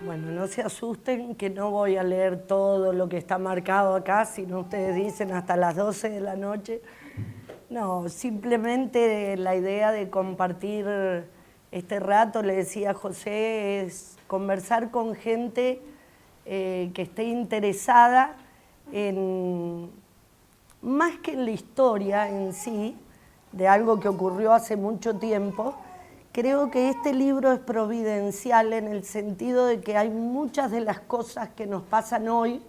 Bueno, no se asusten que no voy a leer todo lo que está marcado acá, sino ustedes dicen hasta las 12 de la noche. No, simplemente la idea de compartir este rato, le decía a José, es conversar con gente que esté interesada en, más que en la historia en sí, de algo que ocurrió hace mucho tiempo. Creo que este libro es providencial en el sentido de que hay muchas de las cosas que nos pasan hoy,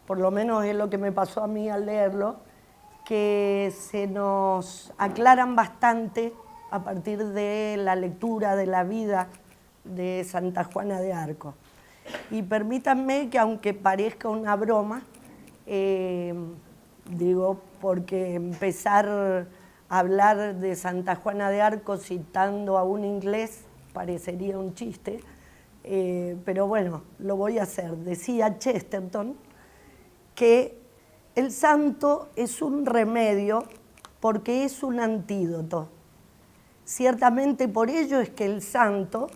por lo menos es lo que me pasó a mí al leerlo, que se nos aclaran bastante a partir de la lectura de la vida de Santa Juana de Arco. Y permítanme que, aunque parezca una broma, digo, porque empezar a hablar de Santa Juana de Arco citando a un inglés parecería un chiste, pero bueno, lo voy a hacer. Decía Chesterton que el santo es un remedio porque es un antídoto. Ciertamente por ello es que el santo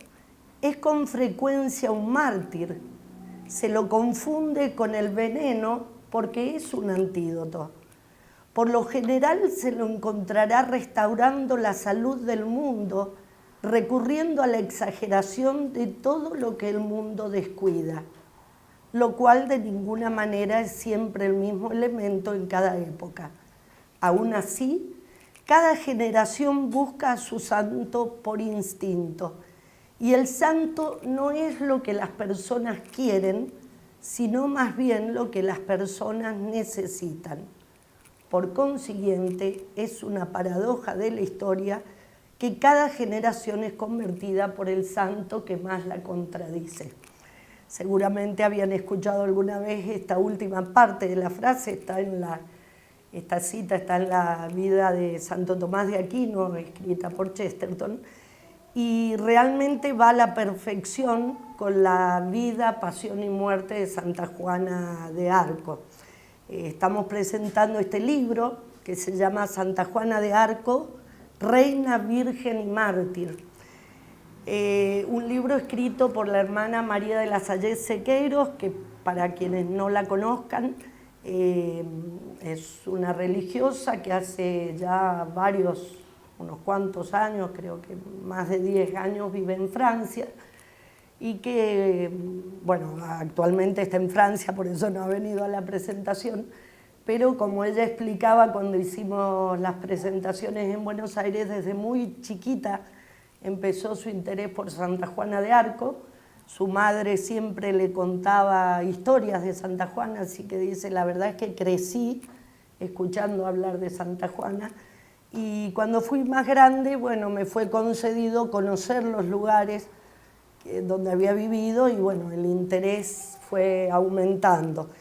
es con frecuencia un mártir. Se lo confunde con el veneno porque es un antídoto. Por lo general se lo encontrará restaurando la salud del mundo, recurriendo a la exageración de todo lo que el mundo descuida, lo cual de ninguna manera es siempre el mismo elemento en cada época. Aún así, cada generación busca a su santo por instinto, y el santo no es lo que las personas quieren, sino más bien lo que las personas necesitan. Por consiguiente, es una paradoja de la historia que cada generación es convertida por el santo que más la contradice. Seguramente habían escuchado alguna vez esta última parte de la frase, esta cita está en la vida de Santo Tomás de Aquino, escrita por Chesterton, y realmente va a la perfección con la vida, pasión y muerte de Santa Juana de Arco. Estamos presentando este libro que se llama Santa Juana de Arco, Reina, Virgen y Mártir. Un libro escrito por la hermana María de la Salle Sequeiros, que para quienes no la conozcan, es una religiosa que hace ya unos cuantos años, creo que más de 10 años vive en Francia, y que, bueno, actualmente está en Francia, por eso no ha venido a la presentación, pero como ella explicaba cuando hicimos las presentaciones en Buenos Aires, desde muy chiquita empezó su interés por Santa Juana de Arco. Su madre siempre le contaba historias de Santa Juana, así que dice, la verdad es que crecí escuchando hablar de Santa Juana, y cuando fui más grande, bueno, me fue concedido conocer los lugares donde había vivido y bueno, el interés fue aumentando.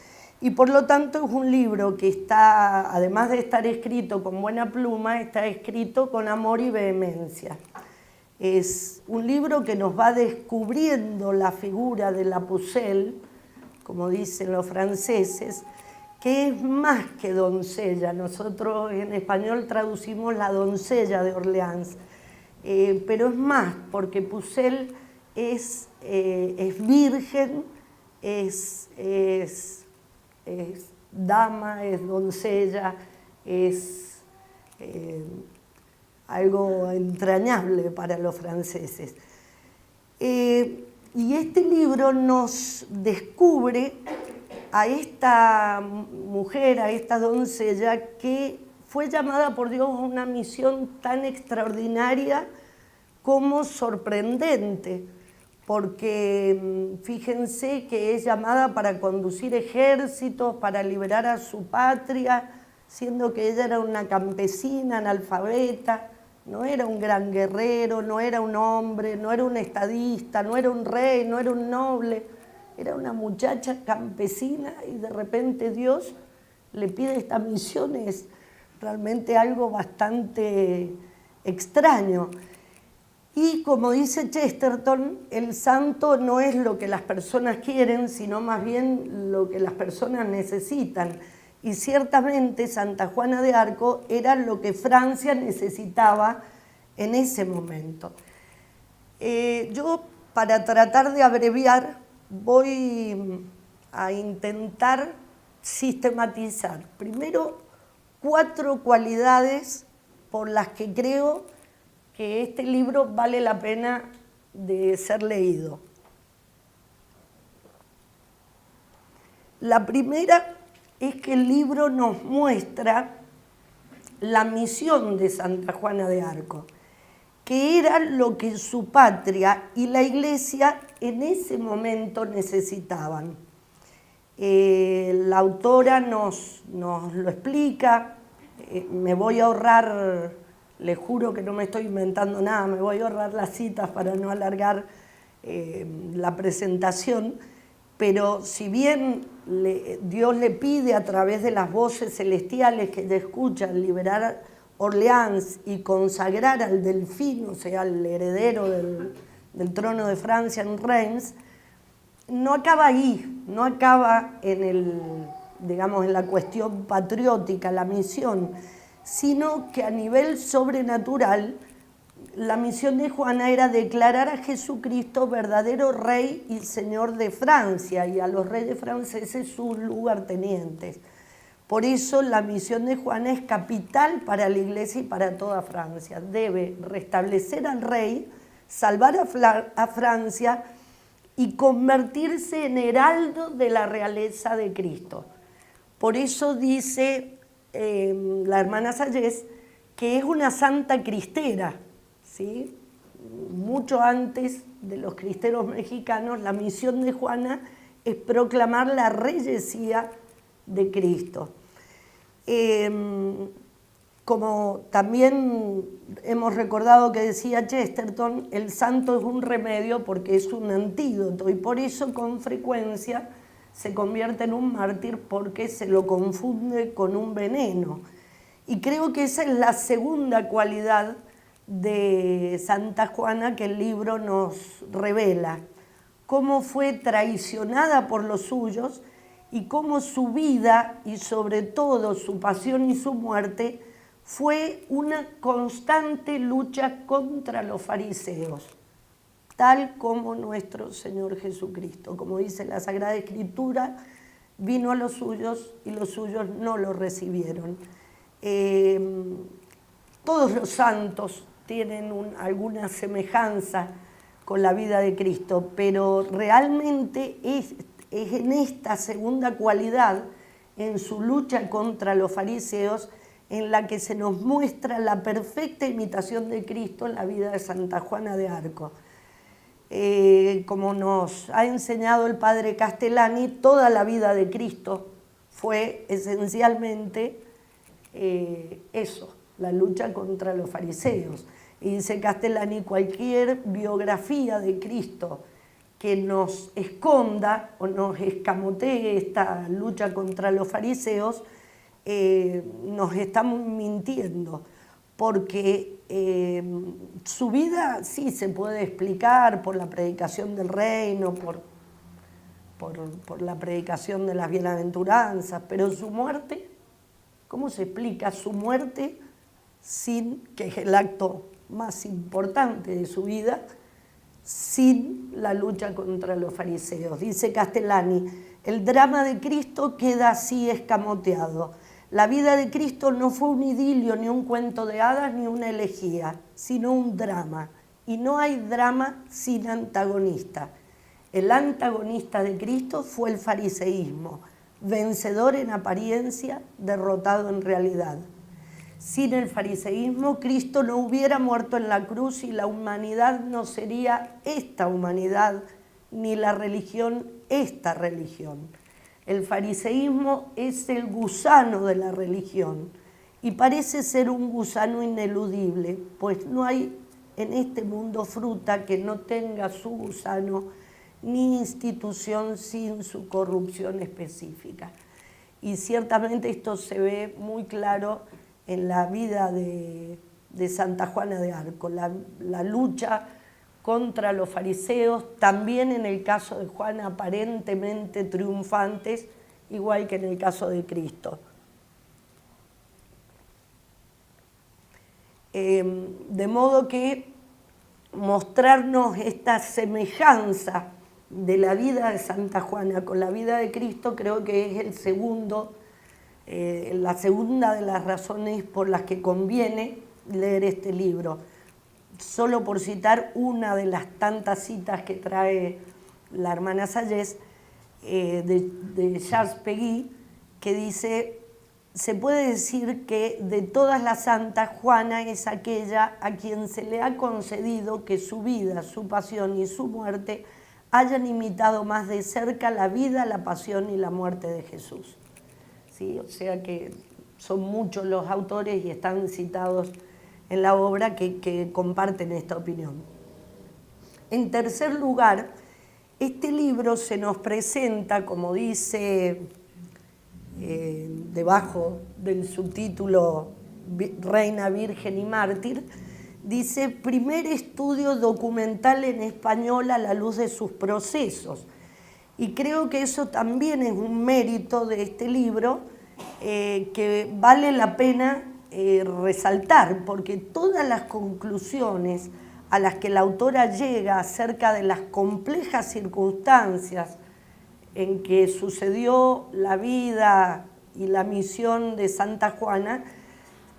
Y por lo tanto es un libro que está, además de estar escrito con buena pluma, está escrito con amor y vehemencia. Es un libro que nos va descubriendo la figura de la Pucelle, como dicen los franceses, que es más que doncella. Nosotros en español traducimos la doncella de Orleans, pero es más, porque Pucelle es virgen, es dama, es doncella, es algo entrañable para los franceses. Y este libro nos descubre a esta mujer, a esta doncella, que fue llamada por Dios a una misión tan extraordinaria como sorprendente, porque fíjense que es llamada para conducir ejércitos, para liberar a su patria, siendo que ella era una campesina, analfabeta, no era un gran guerrero, no era un hombre, no era un estadista, no era un rey, no era un noble, era una muchacha campesina, y de repente Dios le pide esta misión. Es realmente algo bastante extraño. Y como dice Chesterton, el santo no es lo que las personas quieren, sino más bien lo que las personas necesitan. Y ciertamente Santa Juana de Arco era lo que Francia necesitaba en ese momento. Yo, para tratar de abreviar, voy a intentar sistematizar primero 4 cualidades por las que creo que este libro vale la pena de ser leído. La primera es que el libro nos muestra la misión de Santa Juana de Arco, que era lo que su patria y la Iglesia en ese momento necesitaban. La autora nos lo explica, me voy a ahorrar, les juro que no me estoy inventando nada, me voy a ahorrar las citas para no alargar la presentación, pero si bien Dios le pide a través de las voces celestiales que ella escucha liberar Orleans y consagrar al delfín, o sea, al heredero del trono de Francia en Reims, no acaba ahí, no acaba en la cuestión patriótica, la misión, sino que a nivel sobrenatural, la misión de Juana era declarar a Jesucristo verdadero rey y señor de Francia y a los reyes franceses sus lugartenientes. Por eso la misión de Juana es capital para la Iglesia y para toda Francia. Debe restablecer al rey, salvar a Francia y convertirse en heraldo de la realeza de Cristo. Por eso dice la hermana Sayés que es una santa cristera, ¿sí? Mucho antes de los cristeros mexicanos, la misión de Juana es proclamar la reyesía de Cristo. Como también hemos recordado que decía Chesterton, el santo es un remedio porque es un antídoto y por eso con frecuencia se convierte en un mártir porque se lo confunde con un veneno. Y creo que esa es la segunda cualidad de Santa Juana que el libro nos revela, cómo fue traicionada por los suyos y cómo su vida y sobre todo su pasión y su muerte fue una constante lucha contra los fariseos, tal como nuestro Señor Jesucristo. Como dice la Sagrada Escritura, vino a los suyos y los suyos no lo recibieron. Todos los santos tienen alguna semejanza con la vida de Cristo, pero realmente es en esta segunda cualidad, en su lucha contra los fariseos, en la que se nos muestra la perfecta imitación de Cristo en la vida de Santa Juana de Arco. Como nos ha enseñado el padre Castellani, toda la vida de Cristo fue esencialmente eso, la lucha contra los fariseos. Y dice Castellani, cualquier biografía de Cristo que nos esconda o nos escamotee esta lucha contra los fariseos, nos estamos mintiendo, porque su vida sí se puede explicar por la predicación del reino, por la predicación de las bienaventuranzas, pero su muerte, ¿cómo se explica su muerte sin, que es el acto más importante de su vida, sin la lucha contra los fariseos? Dice Castellani, el drama de Cristo queda así escamoteado. La vida de Cristo no fue un idilio, ni un cuento de hadas, ni una elegía, sino un drama. Y no hay drama sin antagonista. El antagonista de Cristo fue el fariseísmo, vencedor en apariencia, derrotado en realidad. Sin el fariseísmo, Cristo no hubiera muerto en la cruz y la humanidad no sería esta humanidad, ni la religión esta religión. El fariseísmo es el gusano de la religión y parece ser un gusano ineludible, pues no hay en este mundo fruta que no tenga su gusano ni institución sin su corrupción específica. Y ciertamente esto se ve muy claro en la vida de Santa Juana de Arco, la lucha contra los fariseos, también en el caso de Juana aparentemente triunfantes, igual que en el caso de Cristo. De modo que mostrarnos esta semejanza de la vida de Santa Juana con la vida de Cristo, creo que es la segunda de las razones por las que conviene leer este libro. Solo por citar una de las tantas citas que trae la hermana Sayés, de Charles Péguy, que dice: se puede decir que de todas las santas, Juana es aquella a quien se le ha concedido que su vida, su pasión y su muerte hayan imitado más de cerca la vida, la pasión y la muerte de Jesús. ¿Sí? O sea que son muchos los autores y están citados en la obra que comparten esta opinión. En tercer lugar, este libro se nos presenta, como dice debajo del subtítulo Reina, Virgen y Mártir, dice: primer estudio documental en español a la luz de sus procesos. Y creo que eso también es un mérito de este libro que vale la pena resaltar, porque todas las conclusiones a las que la autora llega acerca de las complejas circunstancias en que sucedió la vida y la misión de Santa Juana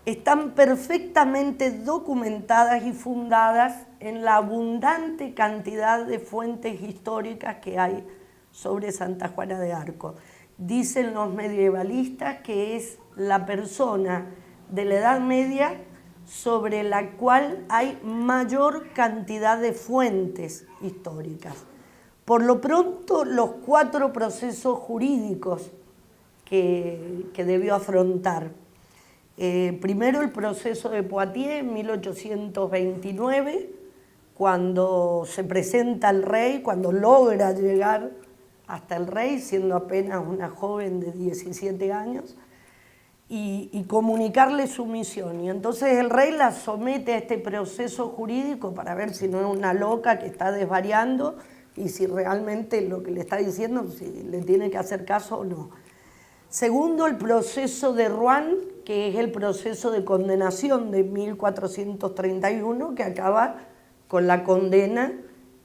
están perfectamente documentadas y fundadas en la abundante cantidad de fuentes históricas que hay sobre Santa Juana de Arco. Dicen los medievalistas que es la persona de la Edad Media sobre la cual hay mayor cantidad de fuentes históricas. Por lo pronto, los 4 procesos jurídicos que debió afrontar. Primero, el proceso de Poitiers en 1829, cuando se presenta al rey, cuando logra llegar hasta el rey, siendo apenas una joven de 17 años, y comunicarle su misión. Y entonces el rey la somete a este proceso jurídico para ver si no es una loca que está desvariando y si realmente lo que le está diciendo, si le tiene que hacer caso o no. Segundo, el proceso de Rouen, que es el proceso de condenación de 1431, que acaba con la condena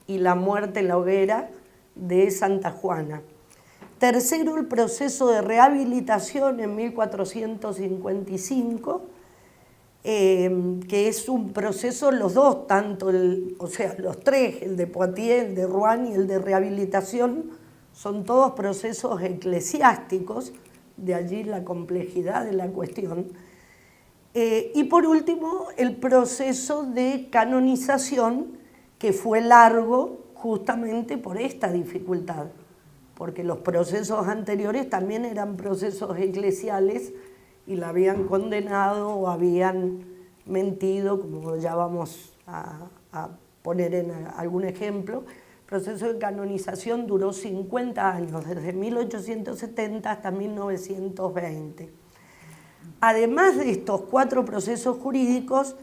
y la muerte en la hoguera de Santa Juana. Tercero, el proceso de rehabilitación en 1455, que es un proceso, los dos, los tres, el de Poitiers, el de Rouen y el de rehabilitación, son todos procesos eclesiásticos, de allí la complejidad de la cuestión. Y por último, el proceso de canonización, que fue largo justamente por esta dificultad, porque los procesos anteriores también eran procesos eclesiales y la habían condenado o habían mentido, como ya vamos a poner en algún ejemplo. El proceso de canonización duró 50 años, desde 1870 hasta 1920. Además de estos 4 procesos jurídicos,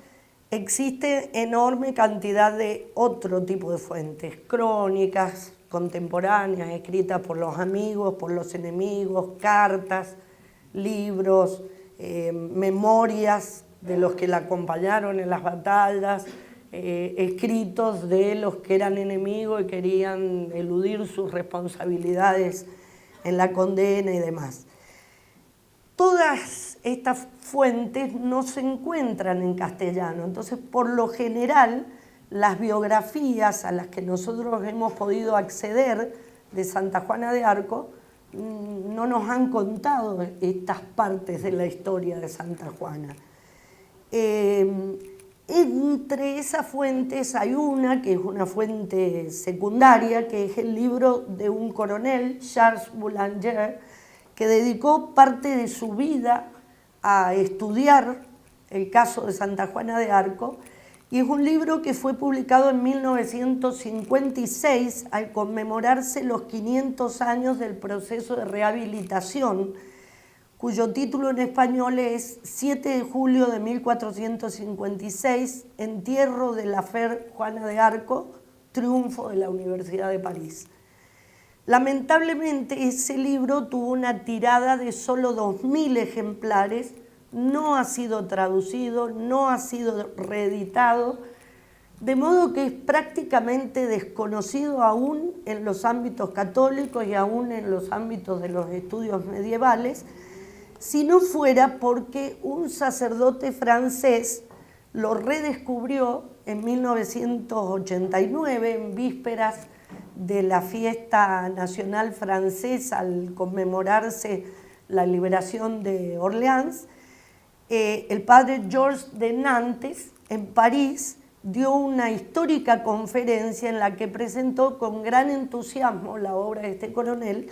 existe enorme cantidad de otro tipo de fuentes, crónicas contemporáneas, escritas por los amigos, por los enemigos, cartas, libros, memorias de los que la acompañaron en las batallas, escritos de los que eran enemigos y querían eludir sus responsabilidades en la condena y demás. Todas estas fuentes no se encuentran en castellano, entonces por lo general las biografías a las que nosotros hemos podido acceder de Santa Juana de Arco no nos han contado estas partes de la historia de Santa Juana. Entre esas fuentes hay una que es una fuente secundaria, que es el libro de un coronel, Charles Boulanger, que dedicó parte de su vida a estudiar el caso de Santa Juana de Arco, y es un libro que fue publicado en 1956 al conmemorarse los 500 años del proceso de rehabilitación, cuyo título en español es 7 de julio de 1456, entierro de la Fer Juana de Arco, triunfo de la Universidad de París. Lamentablemente ese libro tuvo una tirada de solo 2000 ejemplares, no ha sido traducido, no ha sido reeditado, de modo que es prácticamente desconocido aún en los ámbitos católicos y aún en los ámbitos de los estudios medievales, si no fuera porque un sacerdote francés lo redescubrió en 1989, en vísperas de la fiesta nacional francesa al conmemorarse la liberación de Orleans. El padre Georges de Nantes, en París, dio una histórica conferencia en la que presentó con gran entusiasmo la obra de este coronel,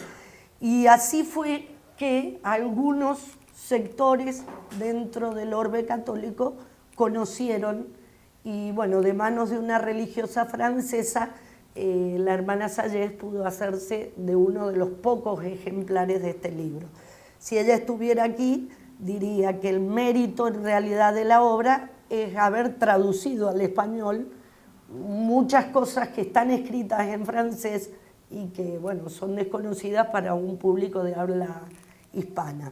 y así fue que algunos sectores dentro del orbe católico conocieron, y bueno, de manos de una religiosa francesa, la hermana Sayés pudo hacerse de uno de los pocos ejemplares de este libro. Si ella estuviera aquí, diría que el mérito en realidad de la obra es haber traducido al español muchas cosas que están escritas en francés y que, bueno, son desconocidas para un público de habla hispana.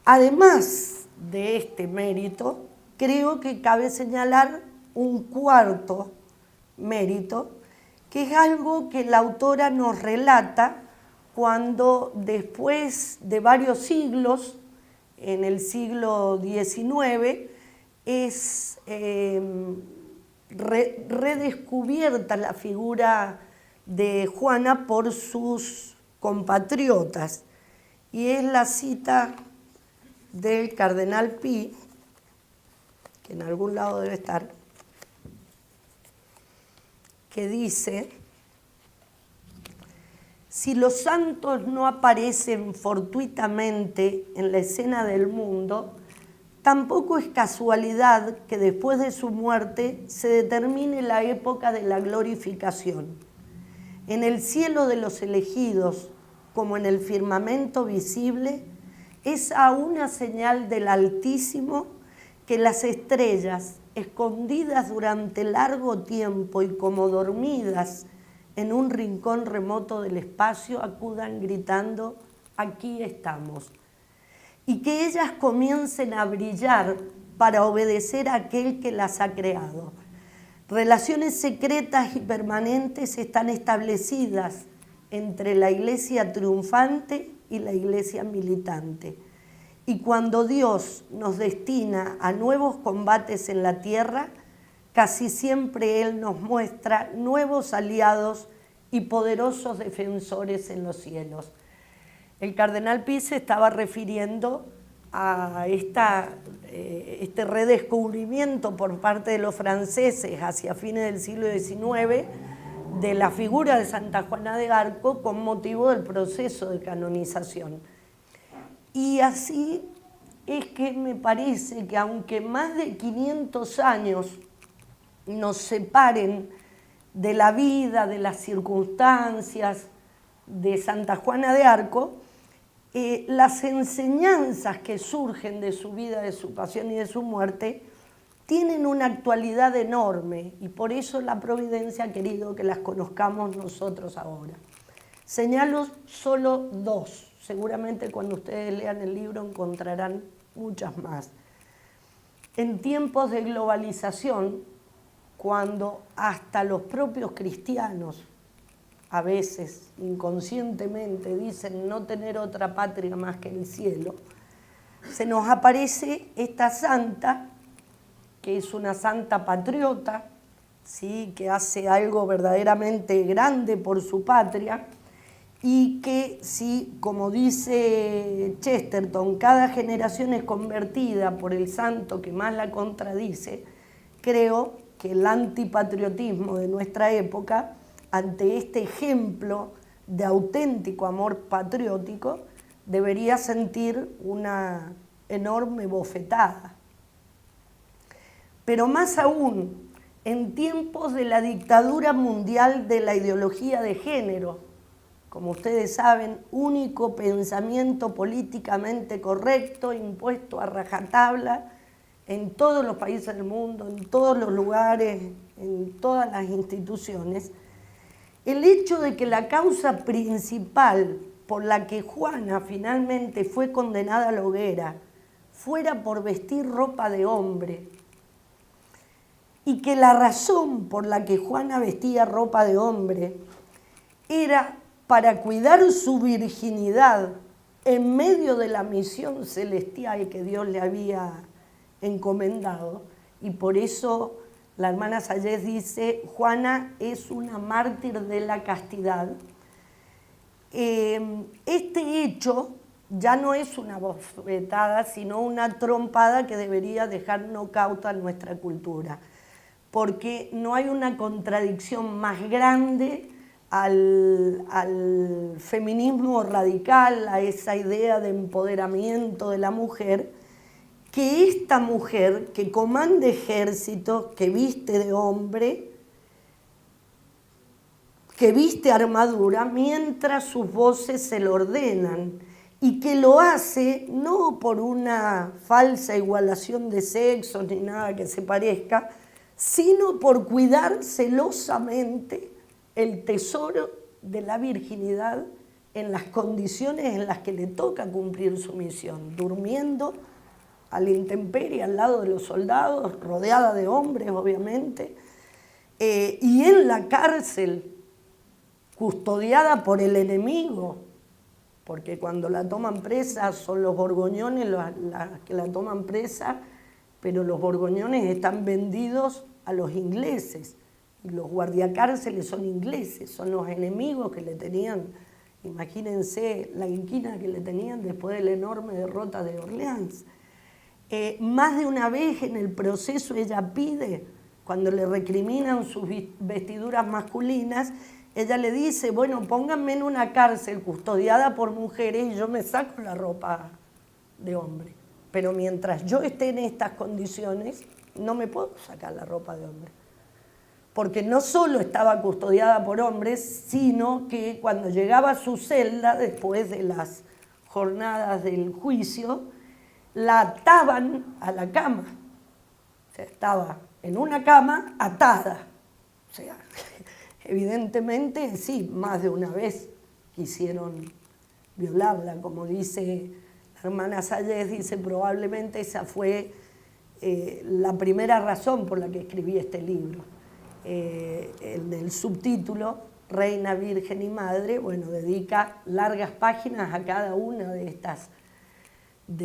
Además de este mérito, creo que cabe señalar un cuarto mérito, que es algo que la autora nos relata cuando después de varios siglos, en el siglo XIX, es redescubierta la figura de Juana por sus compatriotas. Y es la cita del cardenal Pi, que en algún lado debe estar, que dice: si los santos no aparecen fortuitamente en la escena del mundo, tampoco es casualidad que después de su muerte se determine la época de la glorificación. En el cielo de los elegidos, como en el firmamento visible, es a una señal del Altísimo que las estrellas, escondidas durante largo tiempo y como dormidas en un rincón remoto del espacio, acudan gritando: aquí estamos. Y que ellas comiencen a brillar para obedecer a aquel que las ha creado. Relaciones secretas y permanentes están establecidas entre la iglesia triunfante y la iglesia militante. Y cuando Dios nos destina a nuevos combates en la tierra, casi siempre Él nos muestra nuevos aliados y poderosos defensores en los cielos. El cardenal Pi se estaba refiriendo a este redescubrimiento por parte de los franceses hacia fines del siglo XIX de la figura de Santa Juana de Arco con motivo del proceso de canonización. Y así es que me parece que aunque más de 500 años nos separen de la vida, de las circunstancias de Santa Juana de Arco, las enseñanzas que surgen de su vida, de su pasión y de su muerte tienen una actualidad enorme, y por eso la providencia ha querido que las conozcamos nosotros ahora. Señalo solo dos, seguramente cuando ustedes lean el libro encontrarán muchas más. En tiempos de globalización, cuando hasta los propios cristianos a veces inconscientemente dicen no tener otra patria más que el cielo, se nos aparece esta santa, que es una santa patriota, ¿sí?, que hace algo verdaderamente grande por su patria, y que, sí, como dice Chesterton, cada generación es convertida por el santo que más la contradice. Creo que el antipatriotismo de nuestra época, ante este ejemplo de auténtico amor patriótico, debería sentir una enorme bofetada. Pero más aún, en tiempos de la dictadura mundial de la ideología de género, como ustedes saben, único pensamiento políticamente correcto, impuesto a rajatabla en todos los países del mundo, en todos los lugares, en todas las instituciones, el hecho de que la causa principal por la que Juana finalmente fue condenada a la hoguera fuera por vestir ropa de hombre, y que la razón por la que Juana vestía ropa de hombre era para cuidar su virginidad en medio de la misión celestial que Dios le había encomendado, y por eso la hermana Sayés dice, Juana es una mártir de la castidad. Este hecho ya no es una bofetada, sino una trompada que debería dejar nocaut a nuestra cultura, porque no hay una contradicción más grande al feminismo radical, a esa idea de empoderamiento de la mujer, que esta mujer que comanda ejércitos, que viste de hombre, que viste armadura, mientras sus voces se lo ordenan, y que lo hace no por una falsa igualación de sexos ni nada que se parezca, sino por cuidar celosamente el tesoro de la virginidad en las condiciones en las que le toca cumplir su misión, durmiendo a la intemperie al lado de los soldados, rodeada de hombres obviamente, y en la cárcel, custodiada por el enemigo, porque cuando la toman presa son los borgoñones los que la toman presa, pero los borgoñones están vendidos a los ingleses, y los guardiacárceles son ingleses, son los enemigos que le tenían, imagínense la inquina que le tenían después de la enorme derrota de Orleans. Más de una vez en el proceso ella pide, cuando le recriminan sus vestiduras masculinas, ella le dice, bueno, pónganme en una cárcel custodiada por mujeres y yo me saco la ropa de hombre. Pero mientras yo esté en estas condiciones, no me puedo sacar la ropa de hombre. Porque no solo estaba custodiada por hombres, sino que cuando llegaba a su celda, después de las jornadas del juicio, la ataban a la cama. O sea, estaba en una cama atada. O sea, evidentemente, sí, más de una vez quisieron violarla. Como dice la hermana Sayés, dice, probablemente esa fue la primera razón por la que escribí este libro. En el subtítulo, Reina, Virgen y Madre, bueno, dedica largas páginas a cada una de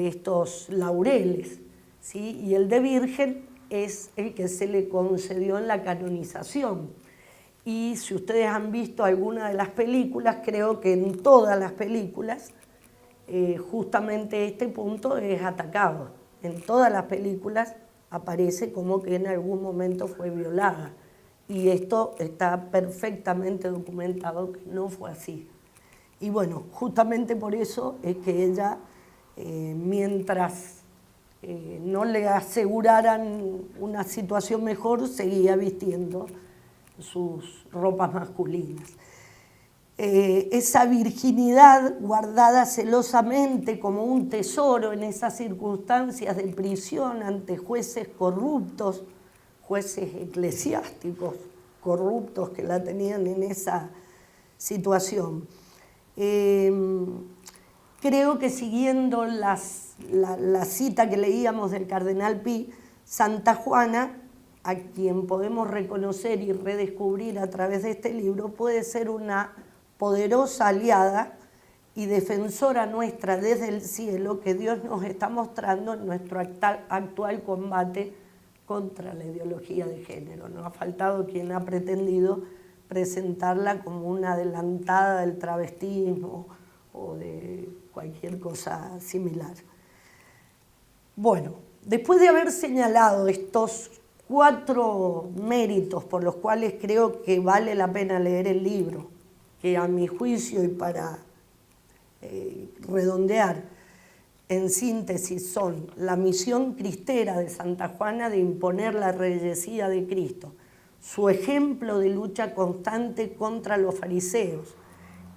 estos laureles, ¿sí? Y el de Virgen es el que se le concedió en la canonización. Y si ustedes han visto alguna de las películas, creo que en todas las películas justamente este punto es atacado. En todas las películas aparece como que en algún momento fue violada. Y esto está perfectamente documentado que no fue así. Y bueno, justamente por eso es que ella, mientras no le aseguraran una situación mejor, seguía vistiendo sus ropas masculinas. Esa virginidad guardada celosamente como un tesoro en esas circunstancias de prisión ante jueces corruptos, jueces eclesiásticos corruptos que la tenían en esa situación. Creo que siguiendo la cita que leíamos del cardenal Pi, Santa Juana, a quien podemos reconocer y redescubrir a través de este libro, puede ser una poderosa aliada y defensora nuestra desde el cielo que Dios nos está mostrando en nuestro actual combate contra la ideología de género. No ha faltado quien ha pretendido presentarla como una adelantada del travestismo o de cualquier cosa similar. Bueno, después de haber señalado estos 4 méritos por los cuales creo que vale la pena leer el libro, que a mi juicio y para redondear, en síntesis son la misión cristera de Santa Juana de imponer la reyesía de Cristo, su ejemplo de lucha constante contra los fariseos,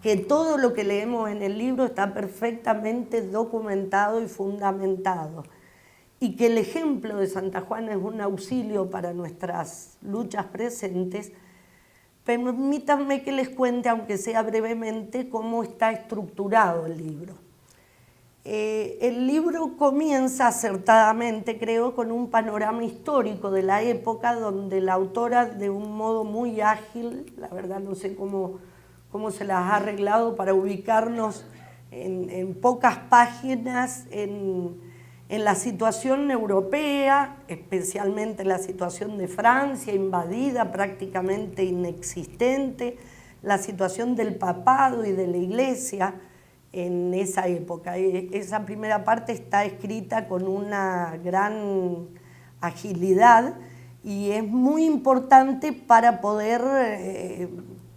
que todo lo que leemos en el libro está perfectamente documentado y fundamentado, y que el ejemplo de Santa Juana es un auxilio para nuestras luchas presentes. Permítanme que les cuente, aunque sea brevemente, cómo está estructurado el libro. El libro comienza acertadamente, creo, con un panorama histórico de la época donde la autora, de un modo muy ágil, la verdad no sé cómo se las ha arreglado para ubicarnos en pocas páginas en la situación europea, especialmente la situación de Francia, invadida, prácticamente inexistente, la situación del papado y de la Iglesia en esa época. Esa primera parte está escrita con una gran agilidad y es muy importante para poder,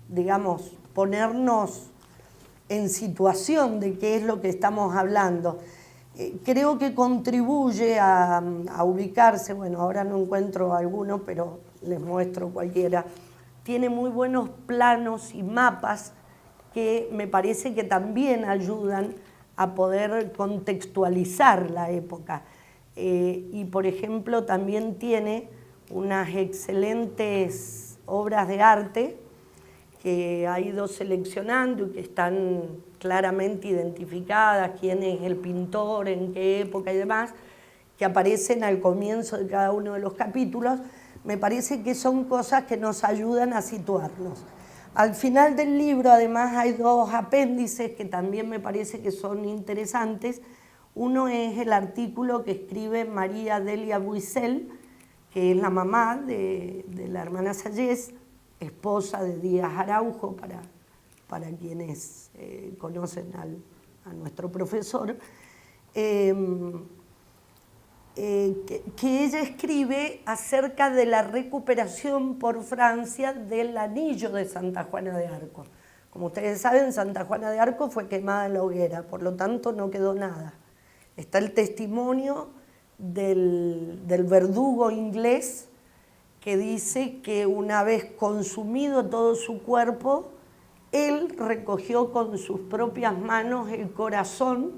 digamos, ponernos en situación de qué es lo que estamos hablando. Creo que contribuye a ubicarse, bueno, ahora no encuentro alguno, pero les muestro cualquiera. Tiene muy buenos planos y mapas que me parece que también ayudan a poder contextualizar la época. Y, por ejemplo, también tiene unas excelentes obras de arte que ha ido seleccionando y que están claramente identificadas, quién es el pintor, en qué época y demás, que aparecen al comienzo de cada uno de los capítulos. Me parece que son cosas que nos ayudan a situarnos. Al final del libro, además, hay dos apéndices que también me parece que son interesantes. Uno es el artículo que escribe María Delia Buisel, que es la mamá de la hermana Sayés, esposa de Díaz Araujo, para quienes conocen a nuestro profesor, que ella escribe acerca de la recuperación por Francia del anillo de Santa Juana de Arco. Como ustedes saben, Santa Juana de Arco fue quemada en la hoguera, por lo tanto no quedó nada. Está el testimonio del verdugo inglés que dice que una vez consumido todo su cuerpo, él recogió con sus propias manos el corazón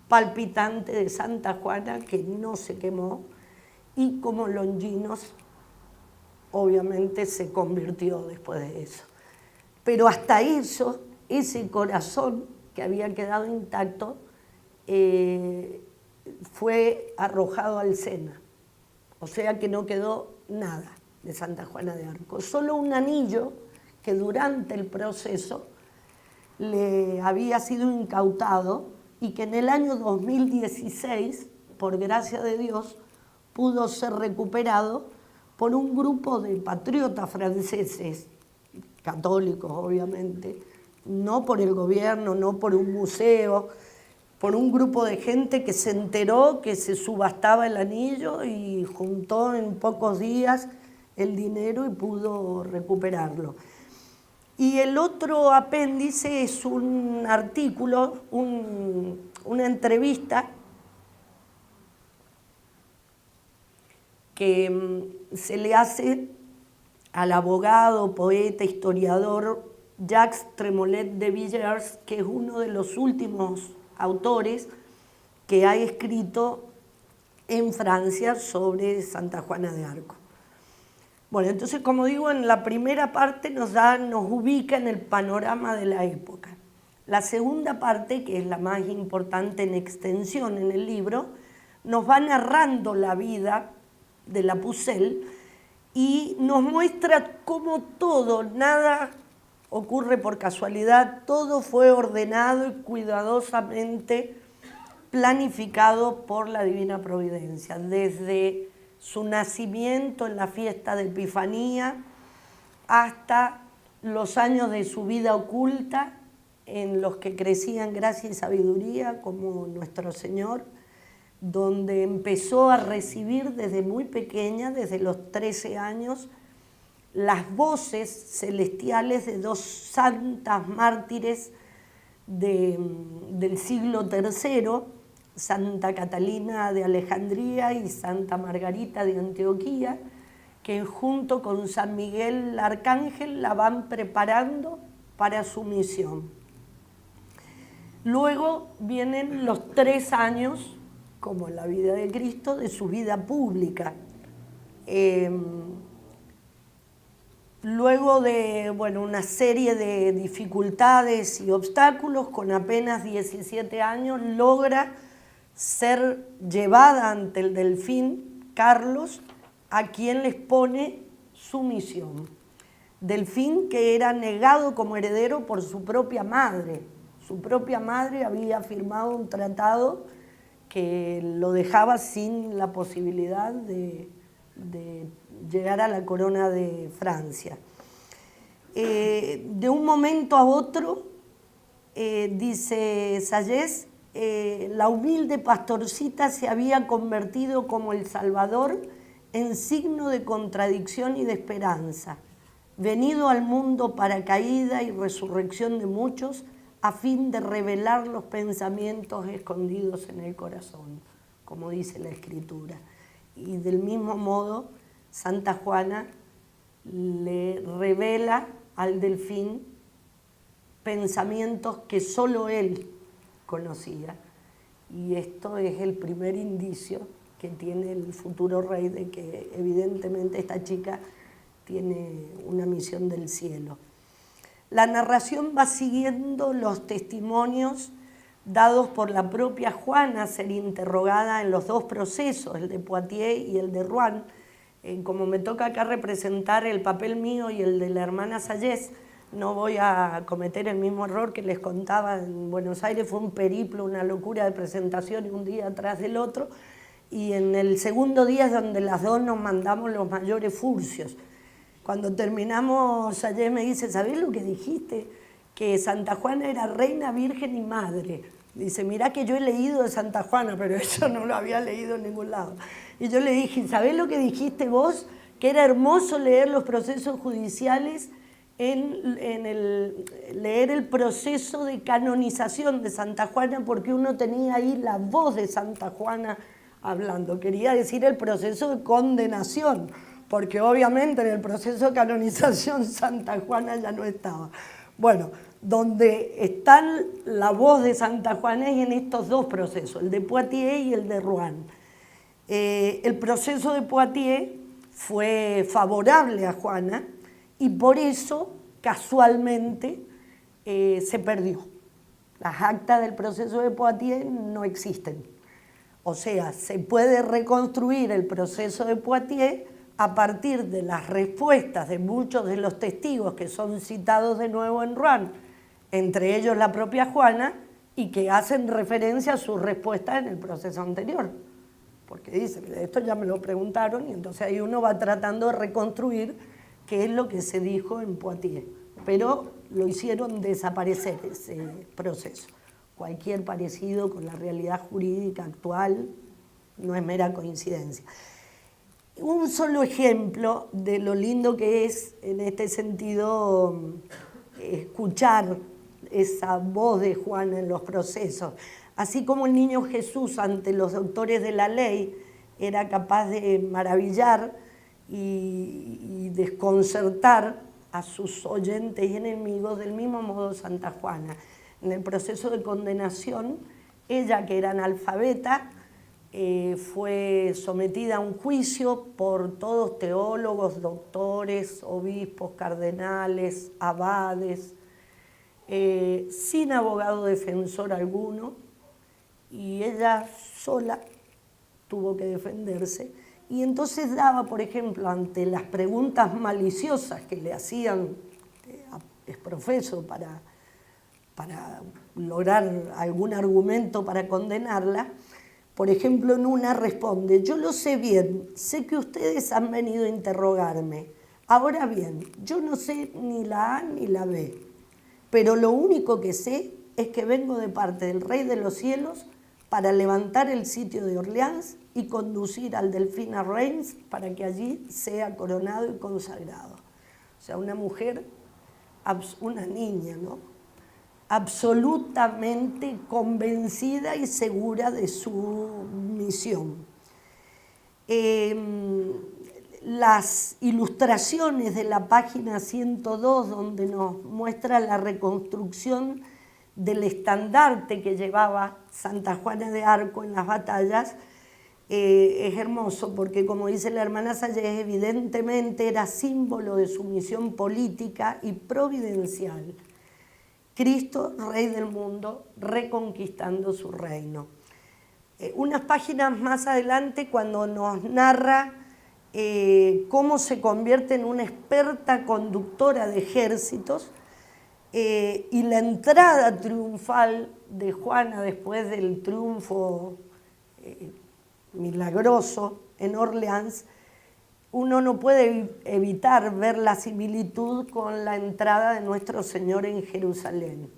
palpitante de Santa Juana, que no se quemó, y como Longinos obviamente se convirtió después de eso. Pero hasta eso, ese corazón que había quedado intacto fue arrojado al Sena, o sea que no quedó nada de Santa Juana de Arco, solo un anillo que durante el proceso le había sido incautado y que en el año 2016, por gracia de Dios, pudo ser recuperado por un grupo de patriotas franceses, católicos obviamente, no por el gobierno, no por un museo, por un grupo de gente que se enteró que se subastaba el anillo y juntó en pocos días el dinero y pudo recuperarlo. Y el otro apéndice es un artículo, una entrevista que se le hace al abogado, poeta, historiador Jacques Tremollet de Villers, que es uno de los últimos autores que ha escrito en Francia sobre Santa Juana de Arco. Bueno, entonces, como digo, en la primera parte nos ubica en el panorama de la época. La segunda parte, que es la más importante en extensión en el libro, nos va narrando la vida de la Pucelle y nos muestra cómo todo, nada ocurre por casualidad, todo fue ordenado y cuidadosamente planificado por la Divina Providencia, desde su nacimiento en la fiesta de Epifanía hasta los años de su vida oculta en los que crecía en gracia y sabiduría como nuestro Señor, donde empezó a recibir desde muy pequeña, desde los 13 años, las voces celestiales de dos santas mártires del siglo III, Santa Catalina de Alejandría y Santa Margarita de Antioquía, que junto con San Miguel Arcángel la van preparando para su misión. Luego vienen los 3 años, como en la vida de Cristo, de su vida pública. luego de una serie de dificultades y obstáculos, con apenas 17 años, logra ser llevada ante el delfín Carlos, a quien les pone su misión. Delfín que era negado como heredero por su propia madre. Su propia madre había firmado un tratado que lo dejaba sin la posibilidad de llegar a la corona de Francia. De un momento a otro, dice Sayés, la humilde pastorcita se había convertido como el Salvador en signo de contradicción y de esperanza, venido al mundo para caída y resurrección de muchos, a fin de revelar los pensamientos escondidos en el corazón, como dice la Escritura. Y del mismo modo, Santa Juana le revela al delfín pensamientos que solo él conocía. Y esto es el primer indicio que tiene el futuro rey de que evidentemente esta chica tiene una misión del cielo. La narración va siguiendo los testimonios dados por la propia Juana a ser interrogada en los dos procesos, el de Poitiers y el de Rouen. Como me toca acá representar el papel mío y el de la hermana Sayés, no voy a cometer el mismo error que les contaba en Buenos Aires. Fue un periplo, una locura de presentación, un día atrás del otro, y en el segundo día es donde las dos nos mandamos los mayores furcios. Cuando terminamos, Sayés me dice, ¿sabés lo que dijiste? Que Santa Juana era reina, virgen y madre. Dice, mirá que yo he leído de Santa Juana, pero eso no lo había leído en ningún lado. Y yo le dije, ¿sabés lo que dijiste vos? Que era hermoso leer los procesos judiciales, leer el proceso de canonización de Santa Juana, porque uno tenía ahí la voz de Santa Juana hablando. Quería decir el proceso de condenación, porque obviamente en el proceso de canonización Santa Juana ya no estaba. Bueno, donde está la voz de Santa Juana es en estos dos procesos, el de Poitiers y el de Rouen. El proceso de Poitiers fue favorable a Juana y por eso, casualmente, se perdió. Las actas del proceso de Poitiers no existen. O sea, se puede reconstruir el proceso de Poitiers a partir de las respuestas de muchos de los testigos que son citados de nuevo en Rouen, entre ellos la propia Juana, y que hacen referencia a sus respuestas en el proceso anterior. Porque dicen, esto ya me lo preguntaron, y entonces ahí uno va tratando de reconstruir qué es lo que se dijo en Poitiers. Pero lo hicieron desaparecer ese proceso. Cualquier parecido con la realidad jurídica actual no es mera coincidencia. Un solo ejemplo de lo lindo que es, en este sentido, escuchar esa voz de Juana en los procesos. Así como el niño Jesús ante los doctores de la ley era capaz de maravillar y desconcertar a sus oyentes y enemigos, del mismo modo Santa Juana. En el proceso de condenación, ella, que era analfabeta, fue sometida a un juicio por todos teólogos, doctores, obispos, cardenales, abades, sin abogado defensor alguno, y ella sola tuvo que defenderse. Y entonces daba, por ejemplo, ante las preguntas maliciosas que le hacían exprofeso para lograr algún argumento para condenarla, por ejemplo, en una responde, yo lo sé bien, sé que ustedes han venido a interrogarme. Ahora bien, yo no sé ni la A ni la B, pero lo único que sé es que vengo de parte del Rey de los Cielos para levantar el sitio de Orleans y conducir al delfín a Reims para que allí sea coronado y consagrado. O sea, una mujer, una niña, ¿no?, absolutamente convencida y segura de su misión. Las ilustraciones de la página 102, donde nos muestra la reconstrucción del estandarte que llevaba Santa Juana de Arco en las batallas, Es hermoso porque, como dice la hermana Salles, evidentemente era símbolo de su misión política y providencial. Cristo, Rey del mundo, reconquistando su reino. Unas páginas más adelante, cuando nos narra cómo se convierte en una experta conductora de ejércitos, y la entrada triunfal de Juana después del triunfo milagroso en Orleans, uno no puede evitar ver la similitud con la entrada de nuestro Señor en Jerusalén.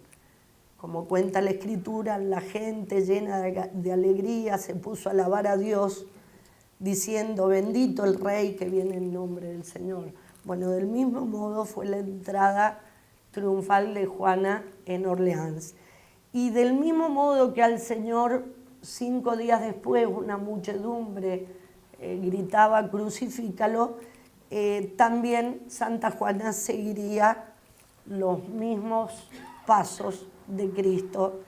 Como cuenta la Escritura, la gente llena de alegría se puso a alabar a Dios, diciendo, bendito el Rey que viene en nombre del Señor. Bueno, del mismo modo fue la entrada triunfal de Juana en Orleans. Y del mismo modo que al Señor, 5 días después, una muchedumbre gritaba, crucifícalo, también Santa Juana seguiría los mismos pasos de Cristo,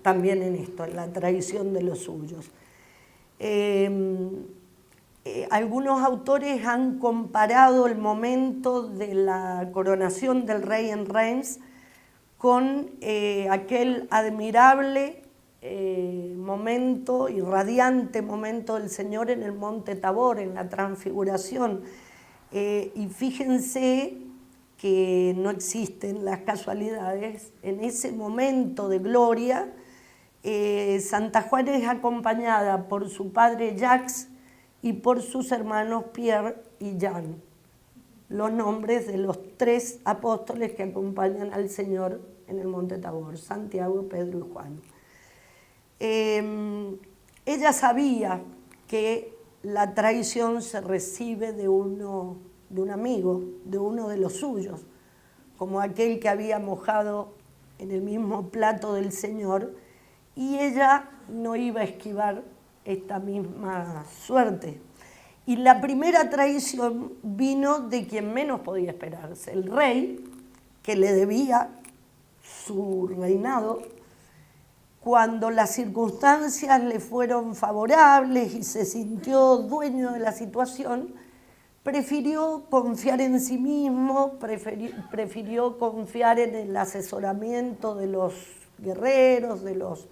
también en esto, en la traición de los suyos. Algunos autores han comparado el momento de la coronación del rey en Reims con aquel admirable momento y radiante momento del Señor en el monte Tabor, en la transfiguración. Y fíjense que no existen las casualidades. En ese momento de gloria, Santa Juana es acompañada por su padre Jacques y por sus hermanos Pierre y Jean, los nombres de los 3 apóstoles que acompañan al Señor en el monte Tabor, Santiago, Pedro y Juan. Ella sabía que la traición se recibe de un amigo, de uno de los suyos, como aquel que había mojado en el mismo plato del Señor, y ella no iba a esquivar esta misma suerte. Y la primera traición vino de quien menos podía esperarse, el rey, que le debía su reinado. Cuando las circunstancias le fueron favorables y se sintió dueño de la situación, prefirió confiar en sí mismo, prefirió confiar en el asesoramiento de los guerreros, de los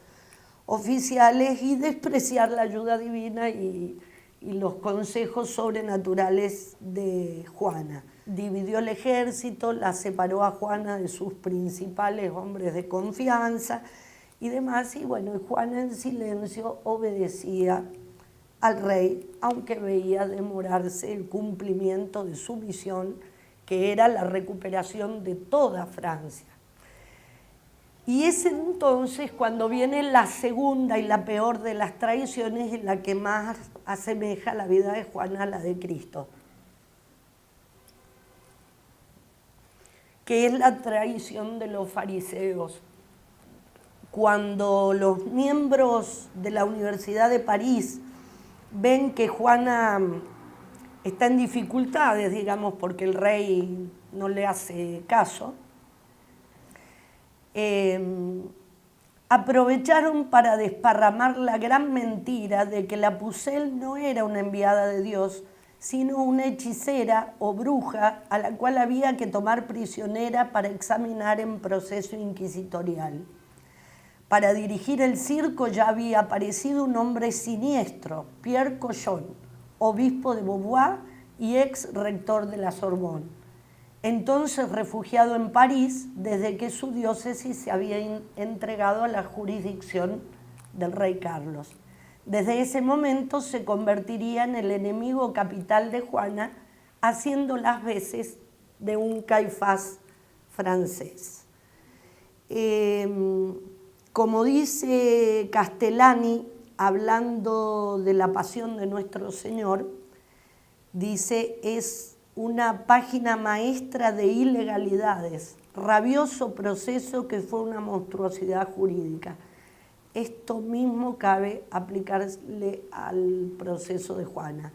oficiales, y despreciar la ayuda divina y los consejos sobrenaturales de Juana. Dividió el ejército, la separó a Juana de sus principales hombres de confianza y demás, y bueno, Juana en silencio obedecía al rey, aunque veía demorarse el cumplimiento de su misión, que era la recuperación de toda Francia. Y es entonces cuando viene la segunda y la peor de las traiciones, en la que más asemeja la vida de Juana a la de Cristo, que es la traición de los fariseos. Cuando los miembros de la Universidad de París ven que Juana está en dificultades, digamos, porque el rey no le hace caso, aprovecharon para desparramar la gran mentira de que la Pucelle no era una enviada de Dios, sino una hechicera o bruja a la cual había que tomar prisionera para examinar en proceso inquisitorial. Para dirigir el circo ya había aparecido un hombre siniestro, Pierre Cochon, obispo de Beauvoir y ex rector de la Sorbonne, entonces refugiado en París desde que su diócesis se había entregado a la jurisdicción del rey Carlos. Desde ese momento se convertiría en el enemigo capital de Juana, haciendo las veces de un Caifás francés. Como dice Castellani, hablando de la pasión de nuestro Señor, dice, es una página maestra de ilegalidades, rabioso proceso que fue una monstruosidad jurídica. Esto mismo cabe aplicarle al proceso de Juana.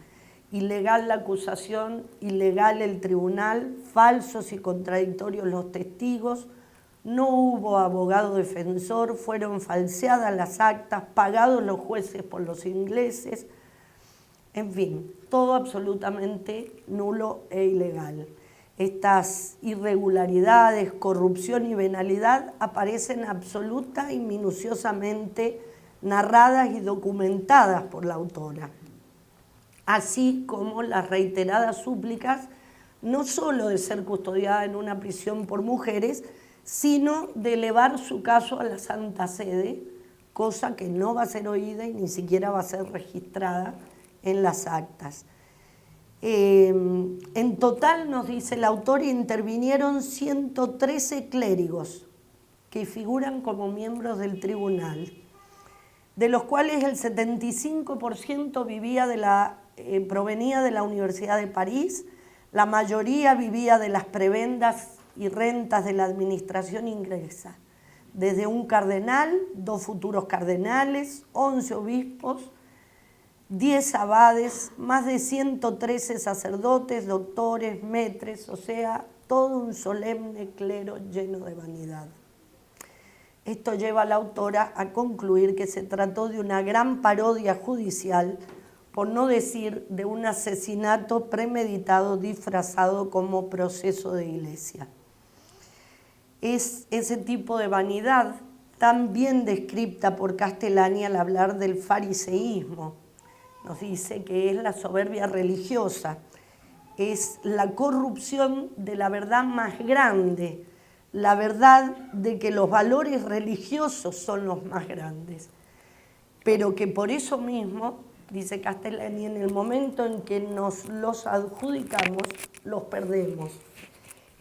Ilegal la acusación, ilegal el tribunal, falsos y contradictorios los testigos, no hubo abogado defensor, fueron falseadas las actas, pagados los jueces por los ingleses, en fin, todo absolutamente nulo e ilegal. Estas irregularidades, corrupción y venalidad aparecen absoluta y minuciosamente narradas y documentadas por la autora, así como las reiteradas súplicas no solo de ser custodiada en una prisión por mujeres, sino de elevar su caso a la Santa Sede, cosa que no va a ser oída y ni siquiera va a ser registrada en las actas. En total, nos dice el autor, intervinieron 113 clérigos que figuran como miembros del tribunal, de los cuales el 75% provenía de la Universidad de París, la mayoría vivía de las prebendas y rentas de la administración inglesa, desde un cardenal, 2 futuros cardenales, 11 obispos, 10 abades, más de 113 sacerdotes, doctores, maîtres, o sea, todo un solemne clero lleno de vanidad. Esto lleva a la autora a concluir que se trató de una gran parodia judicial, por no decir de un asesinato premeditado disfrazado como proceso de iglesia. Es ese tipo de vanidad tan bien descrita por Castellani al hablar del fariseísmo. Nos dice que es la soberbia religiosa, es la corrupción de la verdad más grande, la verdad de que los valores religiosos son los más grandes, pero que por eso mismo, dice Castellani, en el momento en que nos los adjudicamos, los perdemos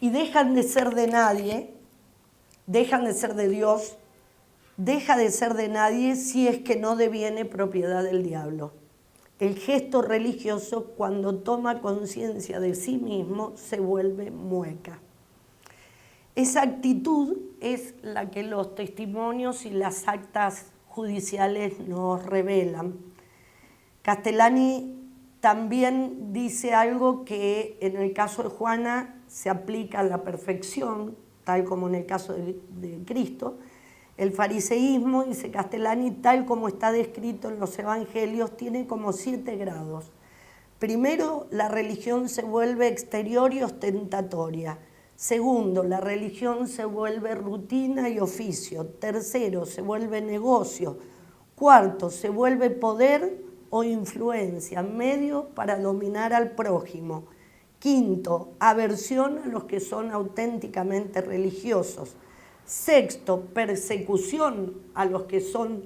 y dejan de ser de nadie, dejan de ser de Dios, deja de ser de nadie si es que no deviene propiedad del diablo. El gesto religioso, cuando toma conciencia de sí mismo, se vuelve mueca. Esa actitud es la que los testimonios y las actas judiciales nos revelan. Castellani también dice algo que en el caso de Juana se aplica a la perfección, tal como en el caso de Cristo. El fariseísmo, dice Castellani, tal como está descrito en los evangelios, tiene como 7 grados. Primero, la religión se vuelve exterior y ostentatoria. Segundo, la religión se vuelve rutina y oficio. Tercero, se vuelve negocio. Cuarto, se vuelve poder o influencia, medio para dominar al prójimo. Quinto, aversión a los que son auténticamente religiosos. Sexto, persecución a los que son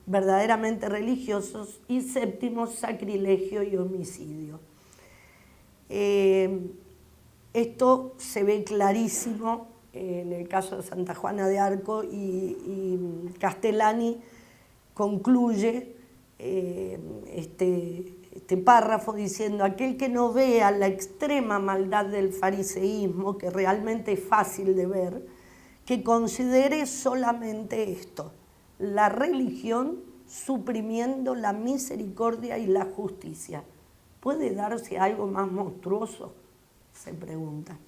verdaderamente religiosos. Y séptimo, sacrilegio y homicidio. Esto se ve clarísimo en el caso de Santa Juana de Arco y Castellani concluye este párrafo diciendo: aquel que no vea la extrema maldad del fariseísmo, que realmente es fácil de ver, que considere solamente esto: la religión suprimiendo la misericordia y la justicia. ¿Puede darse algo más monstruoso?, se pregunta.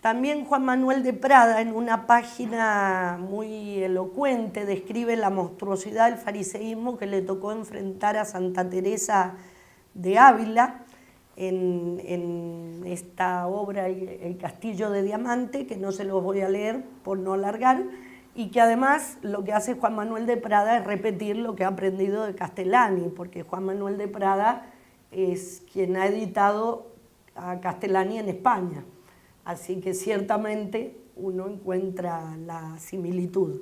También Juan Manuel de Prada, en una página muy elocuente, describe la monstruosidad del fariseísmo que le tocó enfrentar a Santa Teresa de Ávila en esta obra El Castillo de Diamante, que no se los voy a leer por no alargar, y que además lo que hace Juan Manuel de Prada es repetir lo que ha aprendido de Castellani, porque Juan Manuel de Prada es quien ha editado a Castellani en España. Así que ciertamente uno encuentra la similitud.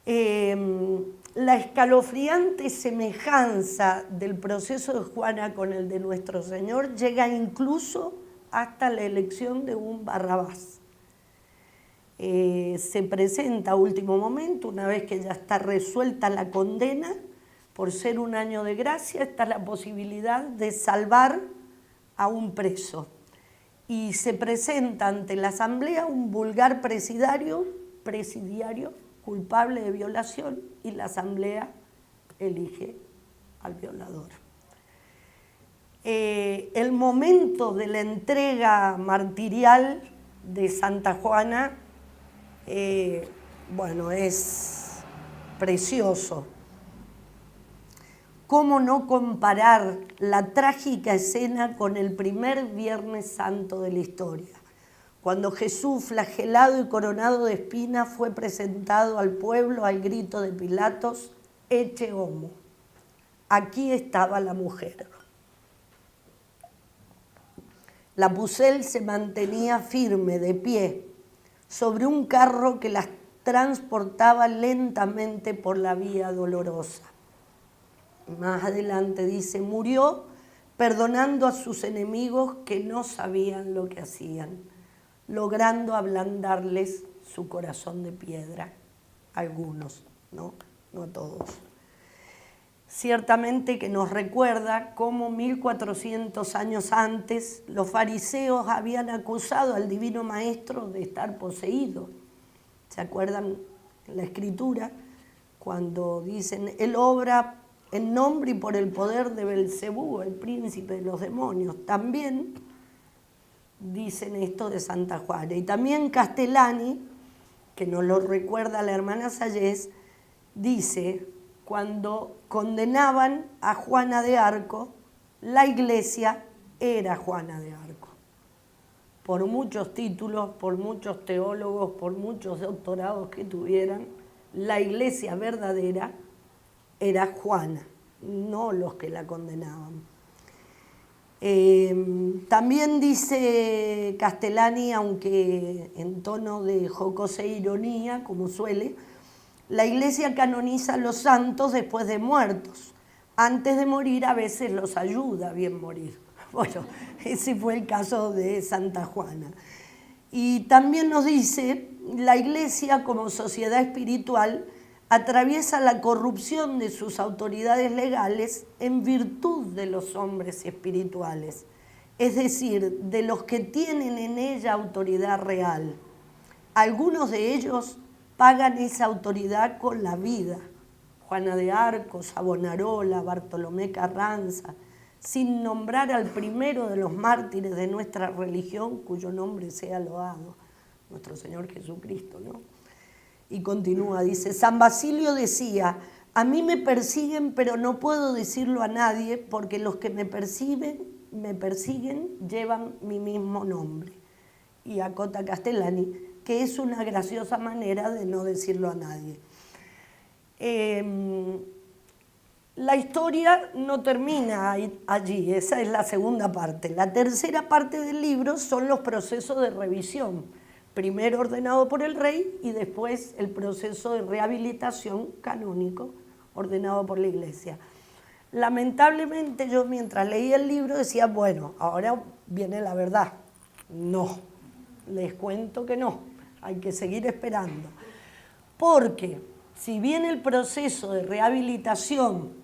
La escalofriante semejanza del proceso de Juana con el de nuestro Señor llega incluso hasta la elección de un Barrabás. Se presenta a último momento, una vez que ya está resuelta la condena, por ser un año de gracia, está la posibilidad de salvar a un preso. Y se presenta ante la asamblea un vulgar presidiario culpable de violación, y la asamblea elige al violador. El momento de la entrega martirial de Santa Juana Bueno, es precioso. ¿Cómo no comparar la trágica escena con el primer Viernes Santo de la historia? Cuando Jesús, flagelado y coronado de espinas, fue presentado al pueblo al grito de Pilatos, «Ecce homo». Aquí estaba la mujer. La Pucelle se mantenía firme, de pie, sobre un carro que las transportaba lentamente por la vía dolorosa. Más adelante dice, murió perdonando a sus enemigos que no sabían lo que hacían, logrando ablandarles su corazón de piedra. Algunos, no a todos. Ciertamente que nos recuerda cómo 1400 años antes los fariseos habían acusado al Divino Maestro de estar poseído. ¿Se acuerdan la Escritura? Cuando dicen, él obra en nombre y por el poder de Belcebú, el príncipe de los demonios. También dicen esto de Santa Juana. Y también Castellani, que nos lo recuerda la hermana Sayés, dice, cuando condenaban a Juana de Arco, la iglesia era Juana de Arco. Por muchos títulos, por muchos teólogos, por muchos doctorados que tuvieran, la iglesia verdadera era Juana, no los que la condenaban. También dice Castellani, aunque en tono de jocosa ironía, como suele, la iglesia canoniza a los santos después de muertos. Antes de morir a veces los ayuda a bien morir. Bueno, ese fue el caso de Santa Juana. Y también nos dice, la iglesia como sociedad espiritual atraviesa la corrupción de sus autoridades legales en virtud de los hombres espirituales, es decir, de los que tienen en ella autoridad real. Algunos de ellos pagan esa autoridad con la vida. Juana de Arco, Savonarola, Bartolomé Carranza, sin nombrar al primero de los mártires de nuestra religión, cuyo nombre sea loado, nuestro Señor Jesucristo, ¿no? Y continúa, dice, San Basilio decía, a mí me persiguen, pero no puedo decirlo a nadie, porque los que me persiguen, llevan mi mismo nombre. Y acota Castellani, que es una graciosa manera de no decirlo a nadie. La historia no termina allí, esa es la segunda parte. La tercera parte del libro son los procesos de revisión, primero ordenado por el rey y después el proceso de rehabilitación canónico ordenado por la Iglesia. Lamentablemente yo mientras leía el libro decía, bueno, ahora viene la verdad. No, les cuento que no, hay que seguir esperando. Porque si bien el proceso de rehabilitación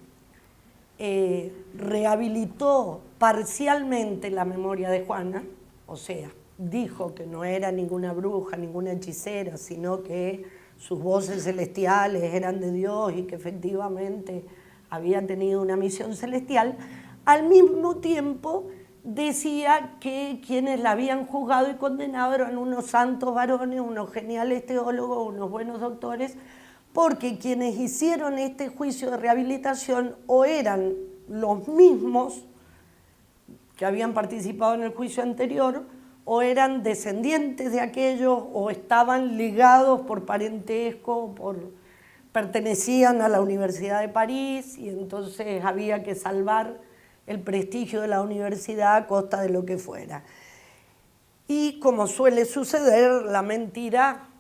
rehabilitó parcialmente la memoria de Juana, o sea, dijo que no era ninguna bruja, ninguna hechicera, sino que sus voces celestiales eran de Dios y que efectivamente había tenido una misión celestial, al mismo tiempo decía que quienes la habían juzgado y condenado eran unos santos varones, unos geniales teólogos, unos buenos doctores, porque quienes hicieron este juicio de rehabilitación o eran los mismos que habían participado en el juicio anterior, o eran descendientes de aquellos, o estaban ligados por parentesco, pertenecían a la Universidad de París, y entonces había que salvar el prestigio de la universidad a costa de lo que fuera. Y como suele suceder, la mentira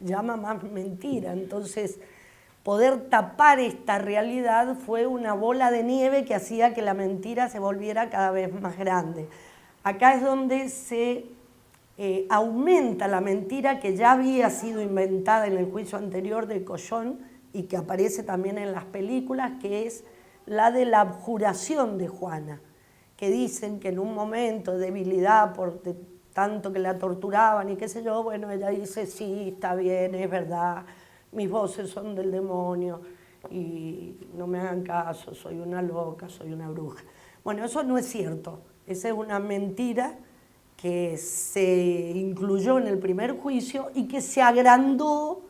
llama más mentira. Entonces, poder tapar esta realidad fue una bola de nieve que hacía que la mentira se volviera cada vez más grande. Acá es donde se aumenta la mentira que ya había sido inventada en el juicio anterior de Collón y que aparece también en las películas, que es la de la abjuración de Juana, que dicen que en un momento de debilidad por tanto que la torturaban y qué sé yo, bueno, ella dice, sí, está bien, es verdad, mis voces son del demonio y no me hagan caso, soy una loca, soy una bruja. Bueno, eso no es cierto, esa es una mentira que se incluyó en el primer juicio y que se agrandó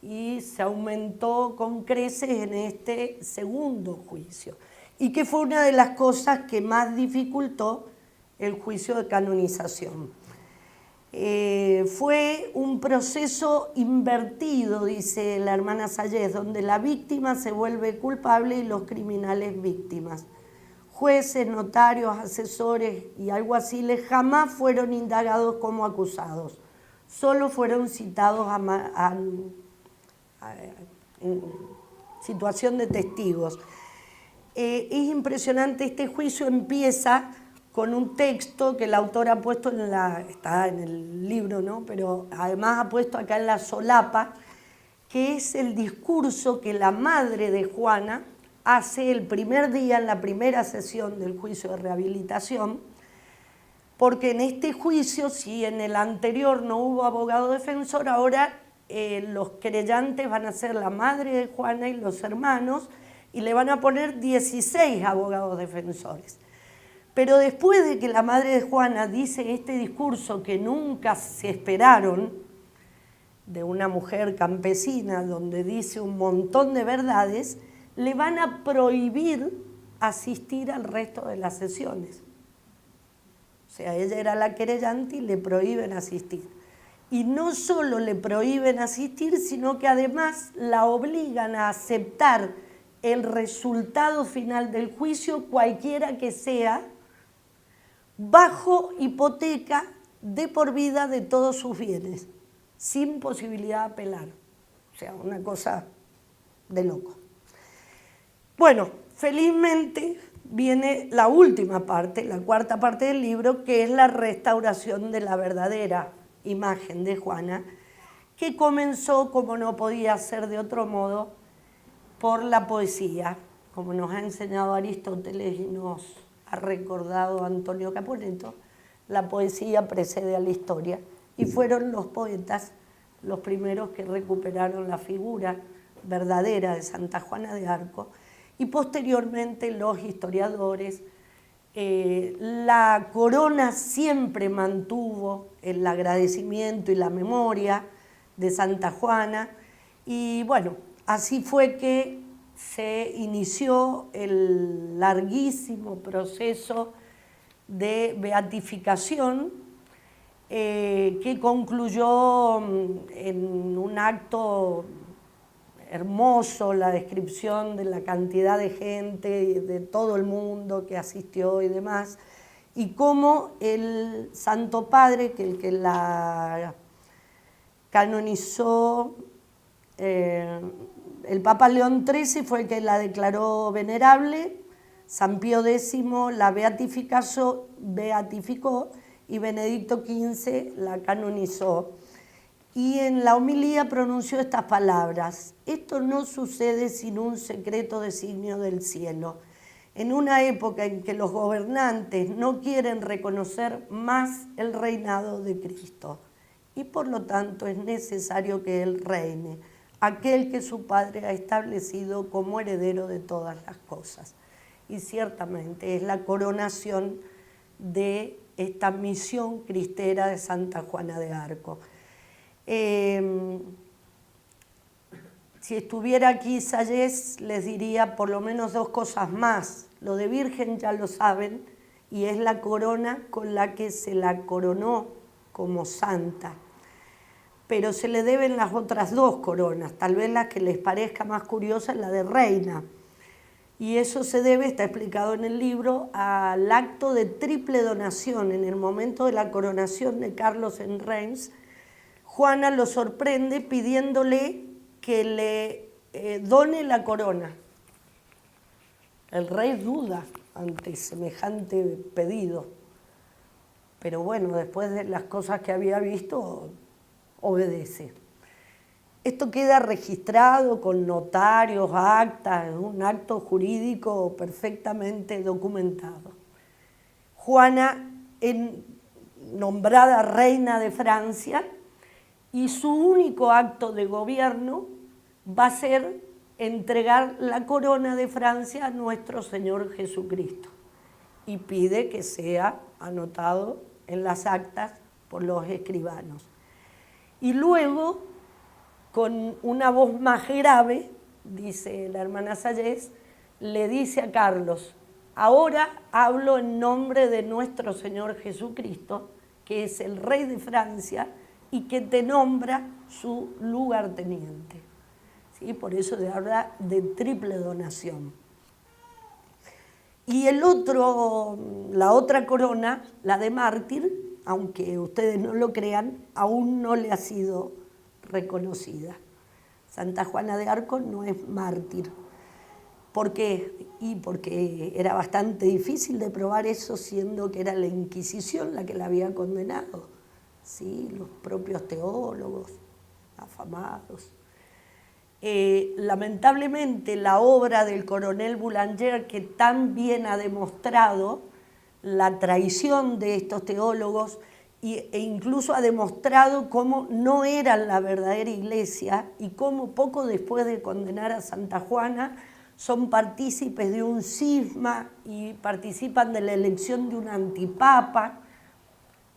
y se aumentó con creces en este segundo juicio, y que fue una de las cosas que más dificultó el juicio de canonización. Fue un proceso invertido, dice la hermana Sayez, donde la víctima se vuelve culpable y los criminales víctimas. Jueces, notarios, asesores y alguaciles jamás fueron indagados como acusados, solo fueron citados en situación de testigos. Es impresionante, este juicio empieza con un texto que el autor ha puesto está en el libro, ¿no? Pero además ha puesto acá en la solapa, que es el discurso que la madre de Juana hace el primer día, en la primera sesión del juicio de rehabilitación, porque en este juicio, si en el anterior no hubo abogado defensor, ahora los querellantes van a ser la madre de Juana y los hermanos, y le van a poner 16 abogados defensores. Pero después de que la madre de Juana dice este discurso que nunca se esperaron, de una mujer campesina, donde dice un montón de verdades, le van a prohibir asistir al resto de las sesiones. O sea, ella era la querellante y le prohíben asistir. Y no solo le prohíben asistir, sino que además la obligan a aceptar el resultado final del juicio, cualquiera que sea, bajo hipoteca de por vida de todos sus bienes, sin posibilidad de apelar. O sea, una cosa de loco. Bueno, felizmente viene la última parte, la cuarta parte del libro, que es la restauración de la verdadera imagen de Juana, que comenzó, como no podía ser de otro modo, por la poesía, como nos ha enseñado Aristóteles y nos ha recordado Antonio Capuleto. La poesía precede a la historia, y fueron los poetas los primeros que recuperaron la figura verdadera de Santa Juana de Arco, y posteriormente los historiadores. La corona siempre mantuvo el agradecimiento y la memoria de Santa Juana, y bueno, así fue que se inició el larguísimo proceso de beatificación, que concluyó en un acto hermoso, la descripción de la cantidad de gente de todo el mundo que asistió y demás, y cómo el Santo Padre, que el que la canonizó, el Papa León XIII fue el que la declaró venerable, San Pío X la beatificó y Benedicto XV la canonizó. Y en la homilía pronunció estas palabras: esto no sucede sin un secreto designio del cielo. En una época en que los gobernantes no quieren reconocer más el reinado de Cristo, y por lo tanto es necesario que Él reine, aquel que su Padre ha establecido como heredero de todas las cosas. Y ciertamente es la coronación de esta misión cristera de Santa Juana de Arco. Si estuviera aquí Sayez, les diría por lo menos dos cosas más. Lo de virgen ya lo saben, y es la corona con la que se la coronó como santa. Pero se le deben las otras dos coronas, tal vez la que les parezca más curiosa es la de reina. Y eso se debe, está explicado en el libro, al acto de triple donación. En el momento de la coronación de Carlos en Reims, Juana lo sorprende pidiéndole que le done la corona. El rey duda ante semejante pedido, pero bueno, después de las cosas que había visto, obedece. Esto queda registrado con notarios, actas, un acto jurídico perfectamente documentado. Juana, nombrada reina de Francia, y su único acto de gobierno va a ser entregar la corona de Francia a nuestro Señor Jesucristo, y pide que sea anotado en las actas por los escribanos. Y luego, con una voz más grave, dice la hermana Sayés, le dice a Carlos: ahora hablo en nombre de nuestro Señor Jesucristo, que es el rey de Francia y que te nombra su lugarteniente. ¿Sí? Por eso se habla de triple donación. Y la otra corona, la de mártir, aunque ustedes no lo crean, aún no le ha sido reconocida. Santa Juana de Arco no es mártir. ¿Por qué? Y porque era bastante difícil de probar eso, siendo que era la Inquisición la que la había condenado. ¿Sí? Los propios teólogos afamados. Lamentablemente la obra del coronel Boulanger, que tan bien ha demostrado la traición de estos teólogos e incluso ha demostrado cómo no eran la verdadera iglesia y cómo poco después de condenar a Santa Juana son partícipes de un cisma y participan de la elección de un antipapa,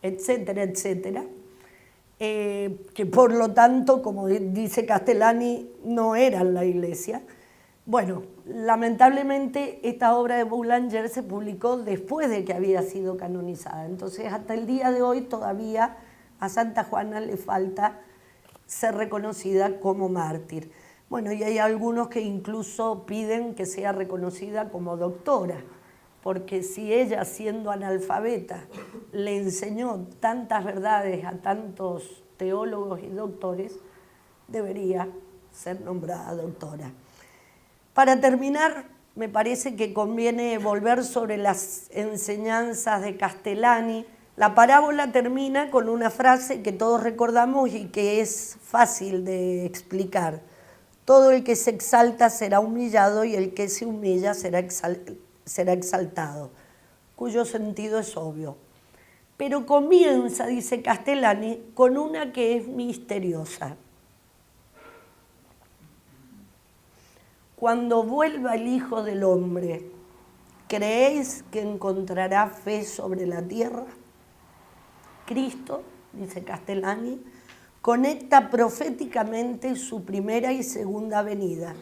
etcétera, etcétera. Que por lo tanto, como dice Castellani, no eran la iglesia. Bueno, lamentablemente esta obra de Boulanger se publicó después de que había sido canonizada. Entonces, hasta el día de hoy todavía a Santa Juana le falta ser reconocida como mártir. Bueno, y hay algunos que incluso piden que sea reconocida como doctora, porque si ella, siendo analfabeta, le enseñó tantas verdades a tantos teólogos y doctores, debería ser nombrada doctora. Para terminar, me parece que conviene volver sobre las enseñanzas de Castellani. La parábola termina con una frase que todos recordamos y que es fácil de explicar. Todo el que se exalta será humillado y el que se humilla será exaltado, cuyo sentido es obvio. Pero comienza, dice Castellani, con una que es misteriosa. Cuando vuelva el Hijo del Hombre, ¿creéis que encontrará fe sobre la tierra? Cristo, dice Castellani, conecta proféticamente su primera y segunda venida,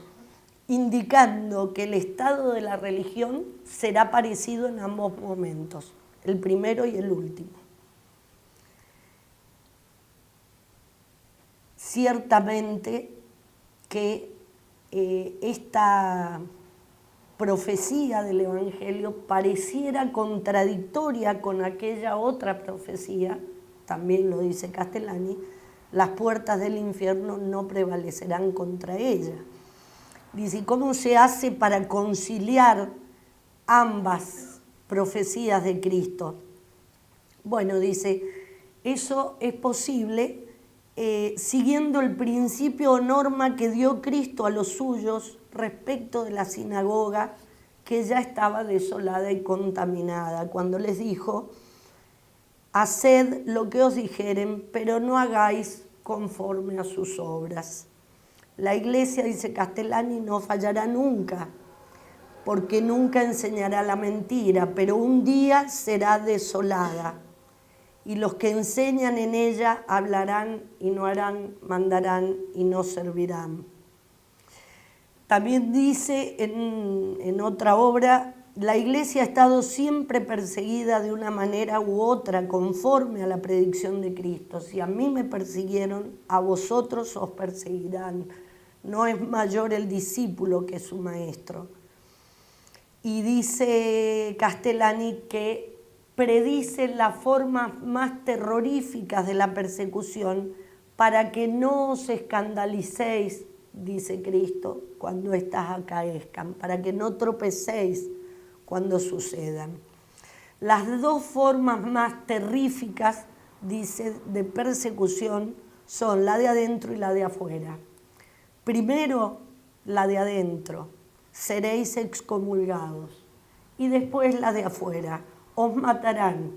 indicando que el estado de la religión será parecido en ambos momentos, el primero y el último. Ciertamente que esta profecía del Evangelio pareciera contradictoria con aquella otra profecía, también lo dice Castellani, las puertas del infierno no prevalecerán contra ella. Dice, ¿cómo se hace para conciliar ambas profecías de Cristo? Bueno, dice, eso es posible siguiendo el principio o norma que dio Cristo a los suyos respecto de la sinagoga, que ya estaba desolada y contaminada, cuando les dijo: haced lo que os dijeren, pero no hagáis conforme a sus obras. La iglesia, dice Castellani, no fallará nunca, porque nunca enseñará la mentira, pero un día será desolada. Y los que enseñan en ella hablarán y no harán, mandarán y no servirán. También dice en otra obra, la iglesia ha estado siempre perseguida de una manera u otra conforme a la predicción de Cristo. Si a mí me persiguieron, a vosotros os perseguirán. No es mayor el discípulo que su maestro. Y dice Castellani que predice las formas más terroríficas de la persecución para que no os escandalicéis, dice Cristo, cuando éstas acaezcan, para que no tropecéis cuando sucedan. Las dos formas más terríficas, dice, de persecución son la de adentro y la de afuera. Primero, la de adentro, seréis excomulgados, y después la de afuera, os matarán,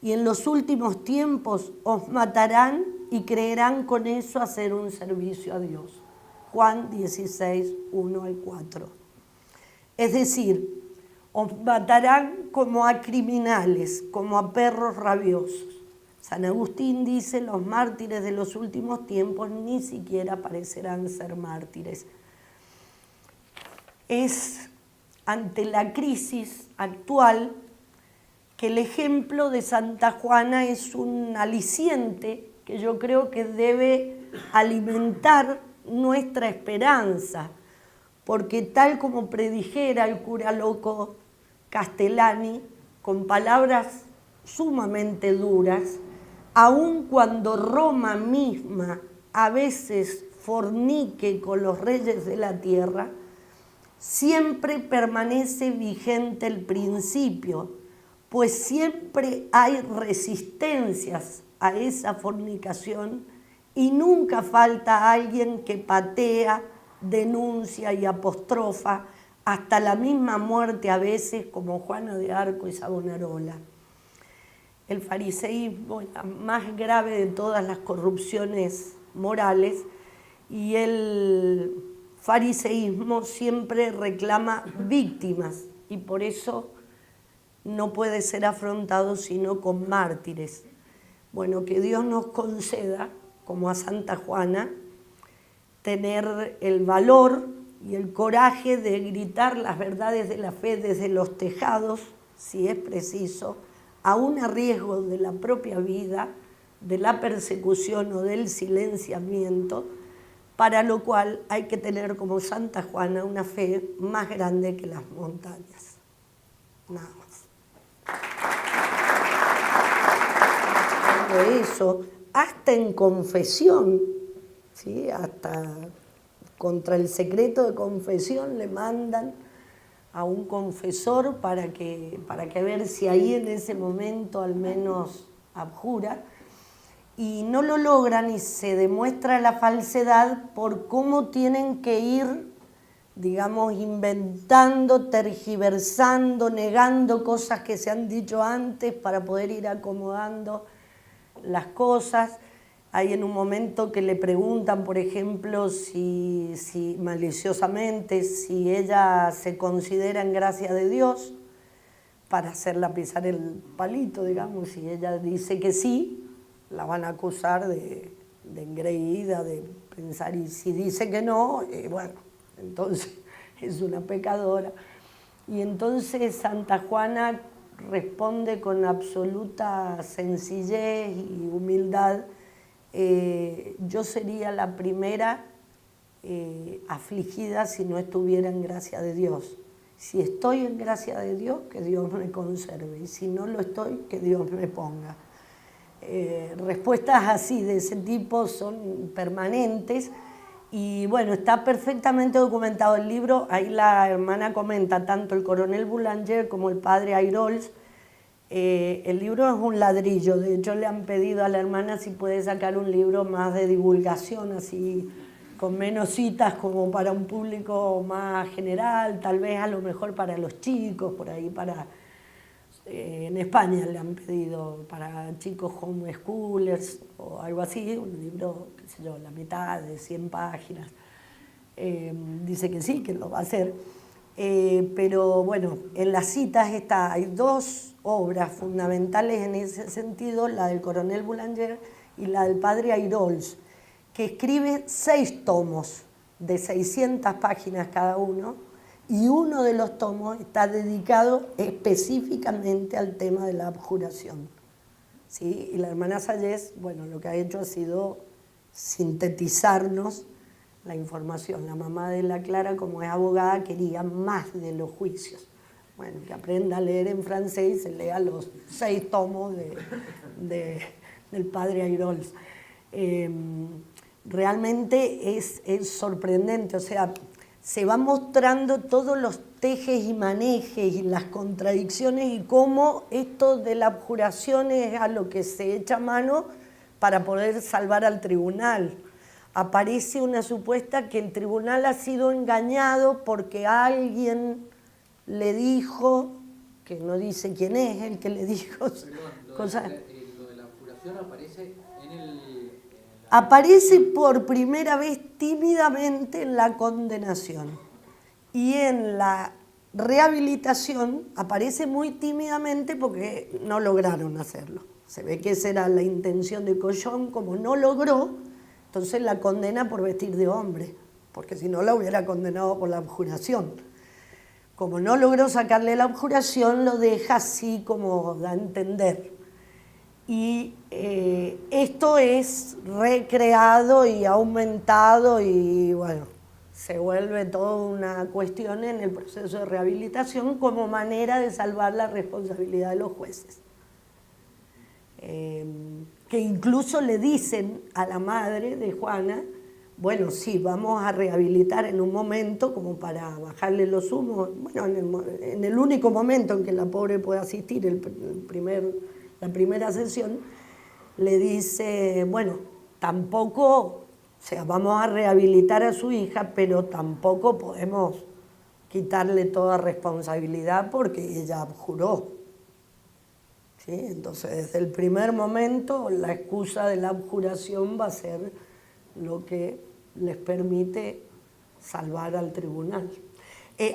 y en los últimos tiempos os matarán y creerán con eso hacer un servicio a Dios. Juan 16, 1 al 4. Es decir, os matarán como a criminales, como a perros rabiosos. San Agustín dice, los mártires de los últimos tiempos ni siquiera parecerán ser mártires. Es ante la crisis actual que el ejemplo de Santa Juana es un aliciente que yo creo que debe alimentar nuestra esperanza, porque tal como predijera el cura loco Castellani, con palabras sumamente duras, aun cuando Roma misma a veces fornique con los reyes de la tierra, siempre permanece vigente el principio, pues siempre hay resistencias a esa fornicación y nunca falta alguien que patea, denuncia y apostrofa hasta la misma muerte a veces, como Juana de Arco y Savonarola. El fariseísmo es la más grave de todas las corrupciones morales y el fariseísmo siempre reclama víctimas y por eso no puede ser afrontado sino con mártires. Bueno, que Dios nos conceda, como a Santa Juana, tener el valor y el coraje de gritar las verdades de la fe desde los tejados, si es preciso, aún a riesgo de la propia vida, de la persecución o del silenciamiento, para lo cual hay que tener como Santa Juana una fe más grande que las montañas. Nada más. Todo eso, hasta en confesión, ¿sí? Hasta contra el secreto de confesión le mandan a un confesor para que ver si ahí en ese momento al menos abjura, y no lo logran y se demuestra la falsedad por cómo tienen que ir, digamos, inventando, tergiversando, negando cosas que se han dicho antes para poder ir acomodando las cosas. Hay en un momento que le preguntan, por ejemplo, si maliciosamente, si ella se considera en gracia de Dios, para hacerla pisar el palito, digamos. Si ella dice que sí, la van a acusar de engreída, de pensar, y si dice que no, bueno, entonces es una pecadora. Y entonces Santa Juana responde con absoluta sencillez y humildad: yo sería la primera afligida si no estuviera en gracia de Dios. Si estoy en gracia de Dios, que Dios me conserve, y si no lo estoy, que Dios me ponga. Respuestas así, de ese tipo, son permanentes, y bueno, está perfectamente documentado el libro. Ahí la hermana comenta tanto el coronel Boulanger como el padre Ayrols. El libro es un ladrillo. De hecho, le han pedido a la hermana si puede sacar un libro más de divulgación, así con menos citas, como para un público más general, tal vez a lo mejor para los chicos, por ahí para... en España le han pedido para chicos homeschoolers o algo así, un libro, qué sé yo, la mitad de 100 páginas. Dice que sí, que lo va a hacer. Pero bueno, en las citas hay dos obras fundamentales en ese sentido, la del coronel Boulanger y la del padre Ayrols, que escribe 6 tomos de 600 páginas cada uno, y uno de los tomos está dedicado específicamente al tema de la abjuración. ¿Sí? Y la hermana Sayés, bueno, lo que ha hecho ha sido sintetizarnos la información. La mamá de la Clara, como es abogada, quería más de los juicios. Bueno, que aprenda a leer en francés y se lea los 6 tomos del padre Ayrols. Realmente es sorprendente, o sea, se va mostrando todos los tejes y manejes y las contradicciones, y cómo esto de la abjuración es a lo que se echa mano para poder salvar al tribunal. Aparece una supuesta que el tribunal ha sido engañado porque alguien le dijo, que no dice quién es el que le dijo. Perdón, lo de la abjuración aparece aparece por primera vez tímidamente en la condenación, y en la rehabilitación aparece muy tímidamente porque no lograron hacerlo. Se ve que esa era la intención de Collón. Como no logró, entonces la condena por vestir de hombre, porque si no la hubiera condenado por la abjuración. Como no logró sacarle la abjuración, lo deja así como da a entender. Y esto es recreado y aumentado y bueno, se vuelve toda una cuestión en el proceso de rehabilitación como manera de salvar la responsabilidad de los jueces. Que incluso le dicen a la madre de Juana, bueno, sí, vamos a rehabilitar en un momento como para bajarle los humos, bueno, en el único momento en que la pobre puede asistir, la primera sesión, le dice, bueno, tampoco, o sea, vamos a rehabilitar a su hija, pero tampoco podemos quitarle toda responsabilidad porque ella abjuró. ¿Sí? Entonces, desde el primer momento, la excusa de la abjuración va a ser lo que les permite salvar al tribunal.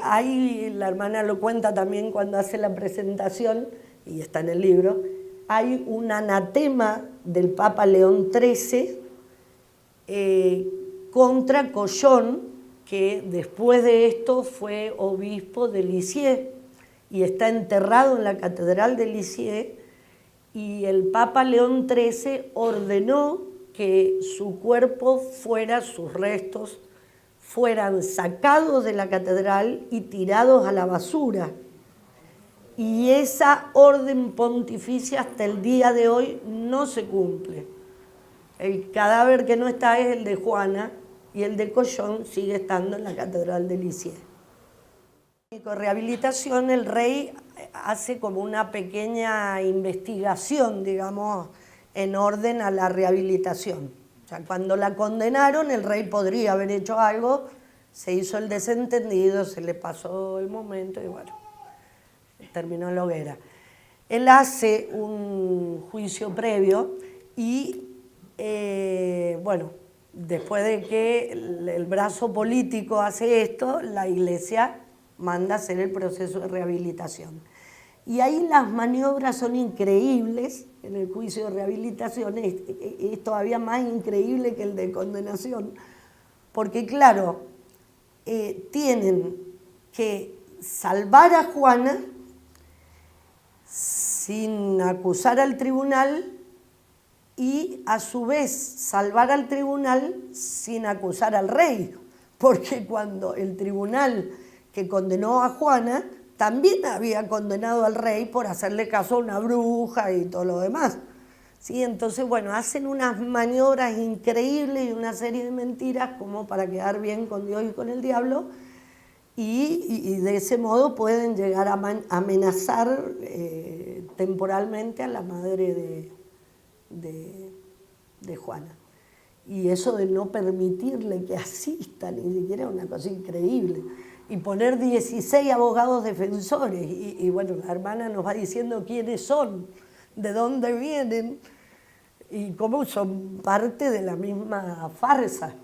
Ahí la hermana lo cuenta también cuando hace la presentación, y está en el libro, hay un anatema del Papa León XIII contra Collón, que después de esto fue obispo de Lisieux, y está enterrado en la catedral de Lisieux, y el Papa León XIII ordenó que su cuerpo sus restos fueran sacados de la catedral y tirados a la basura. Y esa orden pontificia hasta el día de hoy no se cumple. El cadáver que no está es el de Juana y el de Collón sigue estando en la catedral de Lisieux. Con rehabilitación el rey hace como una pequeña investigación, digamos, en orden a la rehabilitación. O sea, cuando la condenaron, el rey podría haber hecho algo, se hizo el desentendido, se le pasó el momento y bueno, terminó en la hoguera. Él hace un juicio previo y, bueno, después de que el brazo político hace esto, la Iglesia manda hacer el proceso de rehabilitación. Y ahí las maniobras son increíbles. En el juicio de rehabilitación es todavía más increíble que el de condenación, porque claro, tienen que salvar a Juana sin acusar al tribunal y a su vez salvar al tribunal sin acusar al rey, porque cuando el tribunal que condenó a Juana también había condenado al rey por hacerle caso a una bruja y todo lo demás. ¿Sí? Entonces, bueno, hacen unas maniobras increíbles y una serie de mentiras como para quedar bien con Dios y con el diablo, y de ese modo pueden llegar a amenazar temporalmente a la madre de Juana. Y eso de no permitirle que asista, ni siquiera es una cosa increíble. Y poner 16 abogados defensores, y bueno, la hermana nos va diciendo quiénes son, de dónde vienen, y cómo son parte de la misma farsa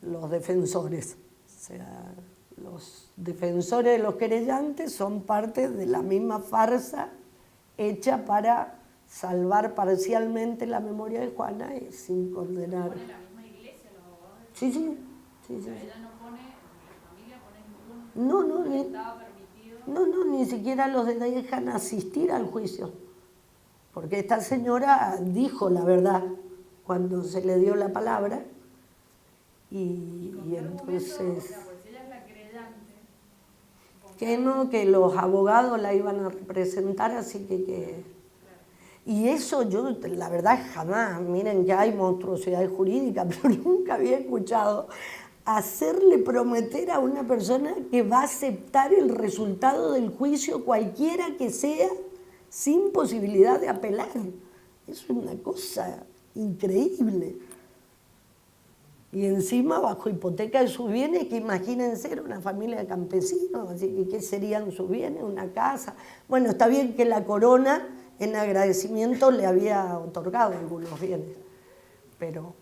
los defensores. O sea, los defensores de los querellantes son parte de la misma farsa hecha para salvar parcialmente la memoria de Juana y sin condenar. ¿Pone la misma iglesia los abogados? Sí. O sea, ella no pone, la familia pone ningún... estaba permitido. Ni siquiera los dejan asistir al juicio. Porque esta señora dijo la verdad cuando se le dio la palabra y entonces... O sea, pues ella es la querellante. Que los abogados la iban a representar, así que... Y eso yo, la verdad, jamás, miren, ya hay monstruosidades jurídicas, pero nunca había escuchado hacerle prometer a una persona que va a aceptar el resultado del juicio, cualquiera que sea, sin posibilidad de apelar. Eso es una cosa increíble. Y encima bajo hipoteca de sus bienes, que imagínense, era una familia de campesinos, así que ¿qué serían sus bienes? Una casa. Bueno, está bien que la corona en agradecimiento le había otorgado algunos bienes, pero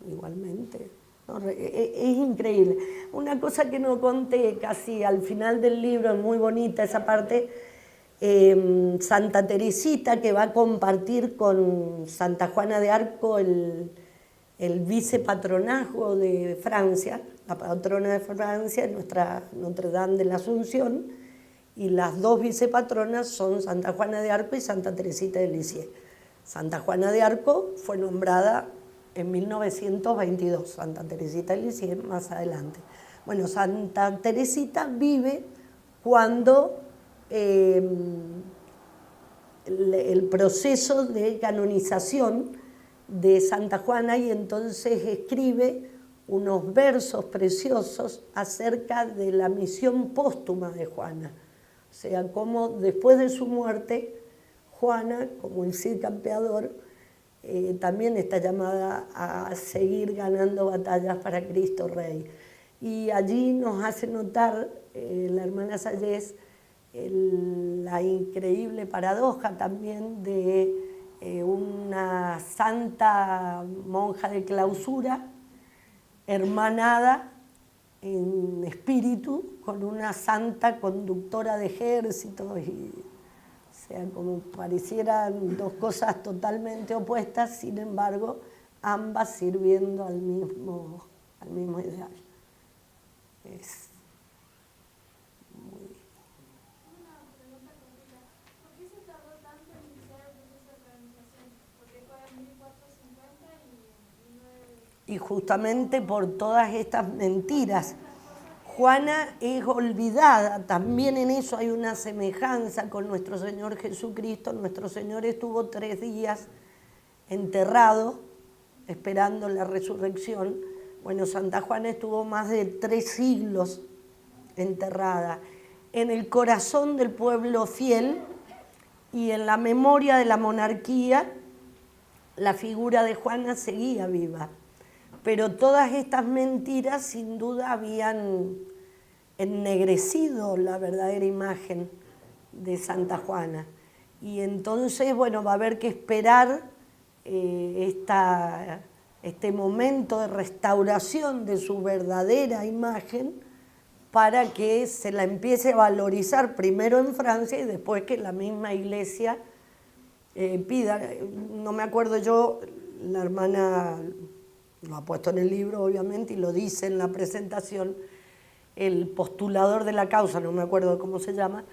igualmente, ¿no? Es increíble. Una cosa que no conté casi al final del libro, es muy bonita esa parte, Santa Teresita, que va a compartir con Santa Juana de Arco el vicepatronazgo de Francia. La patrona de Francia es nuestra Notre Dame de la Asunción, y las dos vicepatronas son Santa Juana de Arco y Santa Teresita de Lisieux. Santa Juana de Arco fue nombrada en 1922, Santa Teresita de Lisieux más adelante. Bueno, Santa Teresita vive cuando el proceso de canonización de Santa Juana, y entonces escribe unos versos preciosos acerca de la misión póstuma de Juana. O sea, cómo después de su muerte, Juana, como el Cid campeador, también está llamada a seguir ganando batallas para Cristo Rey. Y allí nos hace notar la hermana Sayés la increíble paradoja también de una santa monja de clausura hermanada en espíritu con una santa conductora de ejércitos, y, o sea, como parecieran dos cosas totalmente opuestas, sin embargo, ambas sirviendo al mismo ideal. Es muy... Una pregunta cortita. ¿Por qué se tardó tanto en iniciar el proceso de canonización? Porque fue en 1450 y Y justamente por todas estas mentiras. Juana es olvidada, también en eso hay una semejanza con nuestro Señor Jesucristo. Nuestro Señor estuvo 3 días enterrado, esperando la resurrección. Bueno, Santa Juana estuvo más de 3 siglos enterrada en el corazón del pueblo fiel, y en la memoria de la monarquía la figura de Juana seguía viva. Pero todas estas mentiras sin duda habían ennegrecido la verdadera imagen de Santa Juana. Y entonces, bueno, va a haber que esperar este momento de restauración de su verdadera imagen para que se la empiece a valorizar primero en Francia y después que la misma Iglesia pida. No me acuerdo yo, la hermana lo ha puesto en el libro obviamente y lo dice en la presentación, el postulador de la causa, no me acuerdo cómo se llama,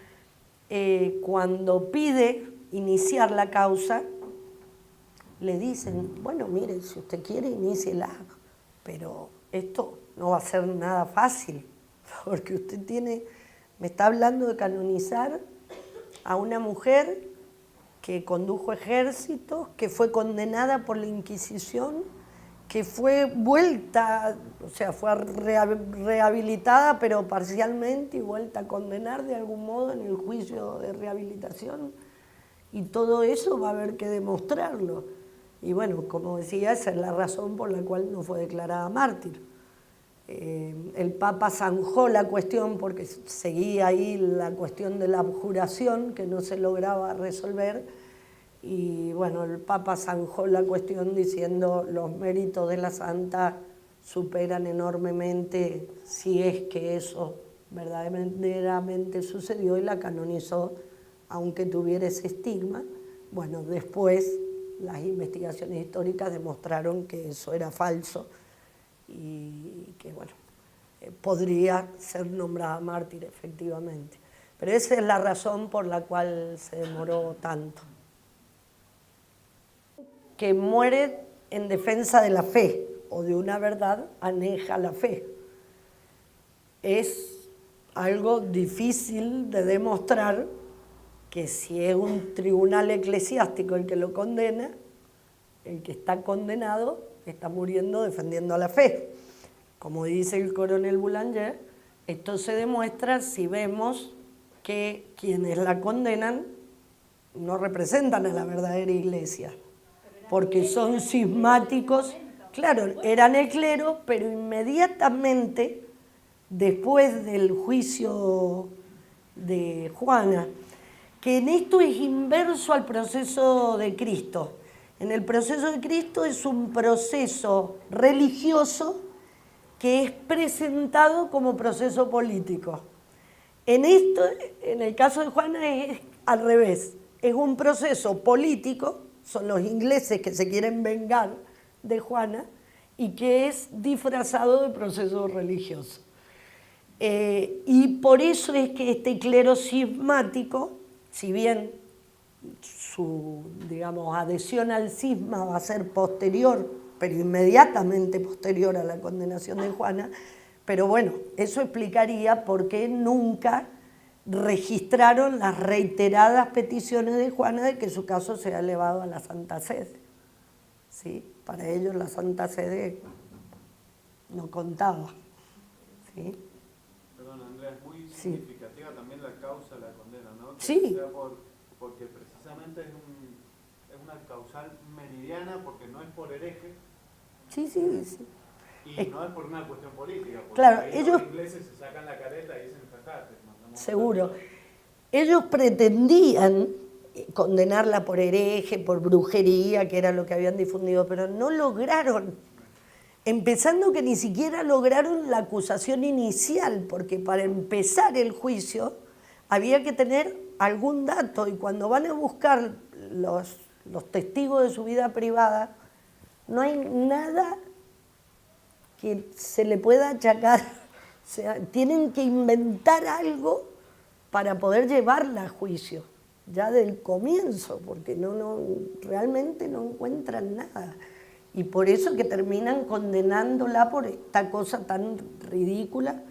cuando pide iniciar la causa, le dicen, bueno, mire, si usted quiere, iníciela, pero esto no va a ser nada fácil, porque usted me está hablando de canonizar a una mujer que condujo ejércitos, que fue condenada por la Inquisición, que fue vuelta, o sea, fue rehabilitada, pero parcialmente, y vuelta a condenar de algún modo en el juicio de rehabilitación. Y todo eso va a haber que demostrarlo. Y bueno, como decía, esa es la razón por la cual no fue declarada mártir. El Papa zanjó la cuestión porque seguía ahí la cuestión de la abjuración que no se lograba resolver. Y bueno, el Papa zanjó la cuestión diciendo los méritos de la santa superan enormemente si es que eso verdaderamente sucedió, y la canonizó aunque tuviera ese estigma. Bueno, después las investigaciones históricas demostraron que eso era falso y que, bueno, podría ser nombrada mártir efectivamente. Pero esa es la razón por la cual se demoró tanto. Que muere en defensa de la fe o de una verdad aneja la fe. Es algo difícil de demostrar que si es un tribunal eclesiástico el que lo condena, el que está condenado está muriendo defendiendo a la fe. Como dice el coronel Boulanger, esto se demuestra si vemos que quienes la condenan no representan a la verdadera iglesia, porque son cismáticos. Claro, eran el clero, pero inmediatamente después del juicio de Juana, que en esto es inverso al proceso de Cristo. En el proceso de Cristo es un proceso religioso que es presentado como proceso político. En esto, en el caso de Juana, es al revés, es un proceso político, son los ingleses que se quieren vengar de Juana, y que es disfrazado de proceso religioso. Y por eso es que este clero cismático, si bien su, digamos, adhesión al cisma va a ser posterior, pero inmediatamente posterior a la condenación de Juana, pero bueno, eso explicaría por qué nunca registraron las reiteradas peticiones de Juana de que su caso sea elevado a la Santa Sede. ¿Sí? Para ellos la Santa Sede no contaba. ¿Sí? Perdón, Andrea, es muy significativa también la causa de la condena, ¿no? Que Sí. sea porque precisamente es una causal meridiana, porque no es por hereje. Sí. Y no es por una cuestión política, porque claro, ahí ellos, los ingleses se sacan la careta y dicen, fajate. seguro, ellos pretendían condenarla por hereje, por brujería, que era lo que habían difundido, pero no lograron. Empezando que ni siquiera lograron la acusación inicial, porque para empezar el juicio había que tener algún dato, y cuando van a buscar los testigos de su vida privada, no hay nada que se le pueda achacar. O sea, tienen que inventar algo para poder llevarla a juicio, ya del comienzo, porque realmente no encuentran nada. Y por eso que terminan condenándola por esta cosa tan ridícula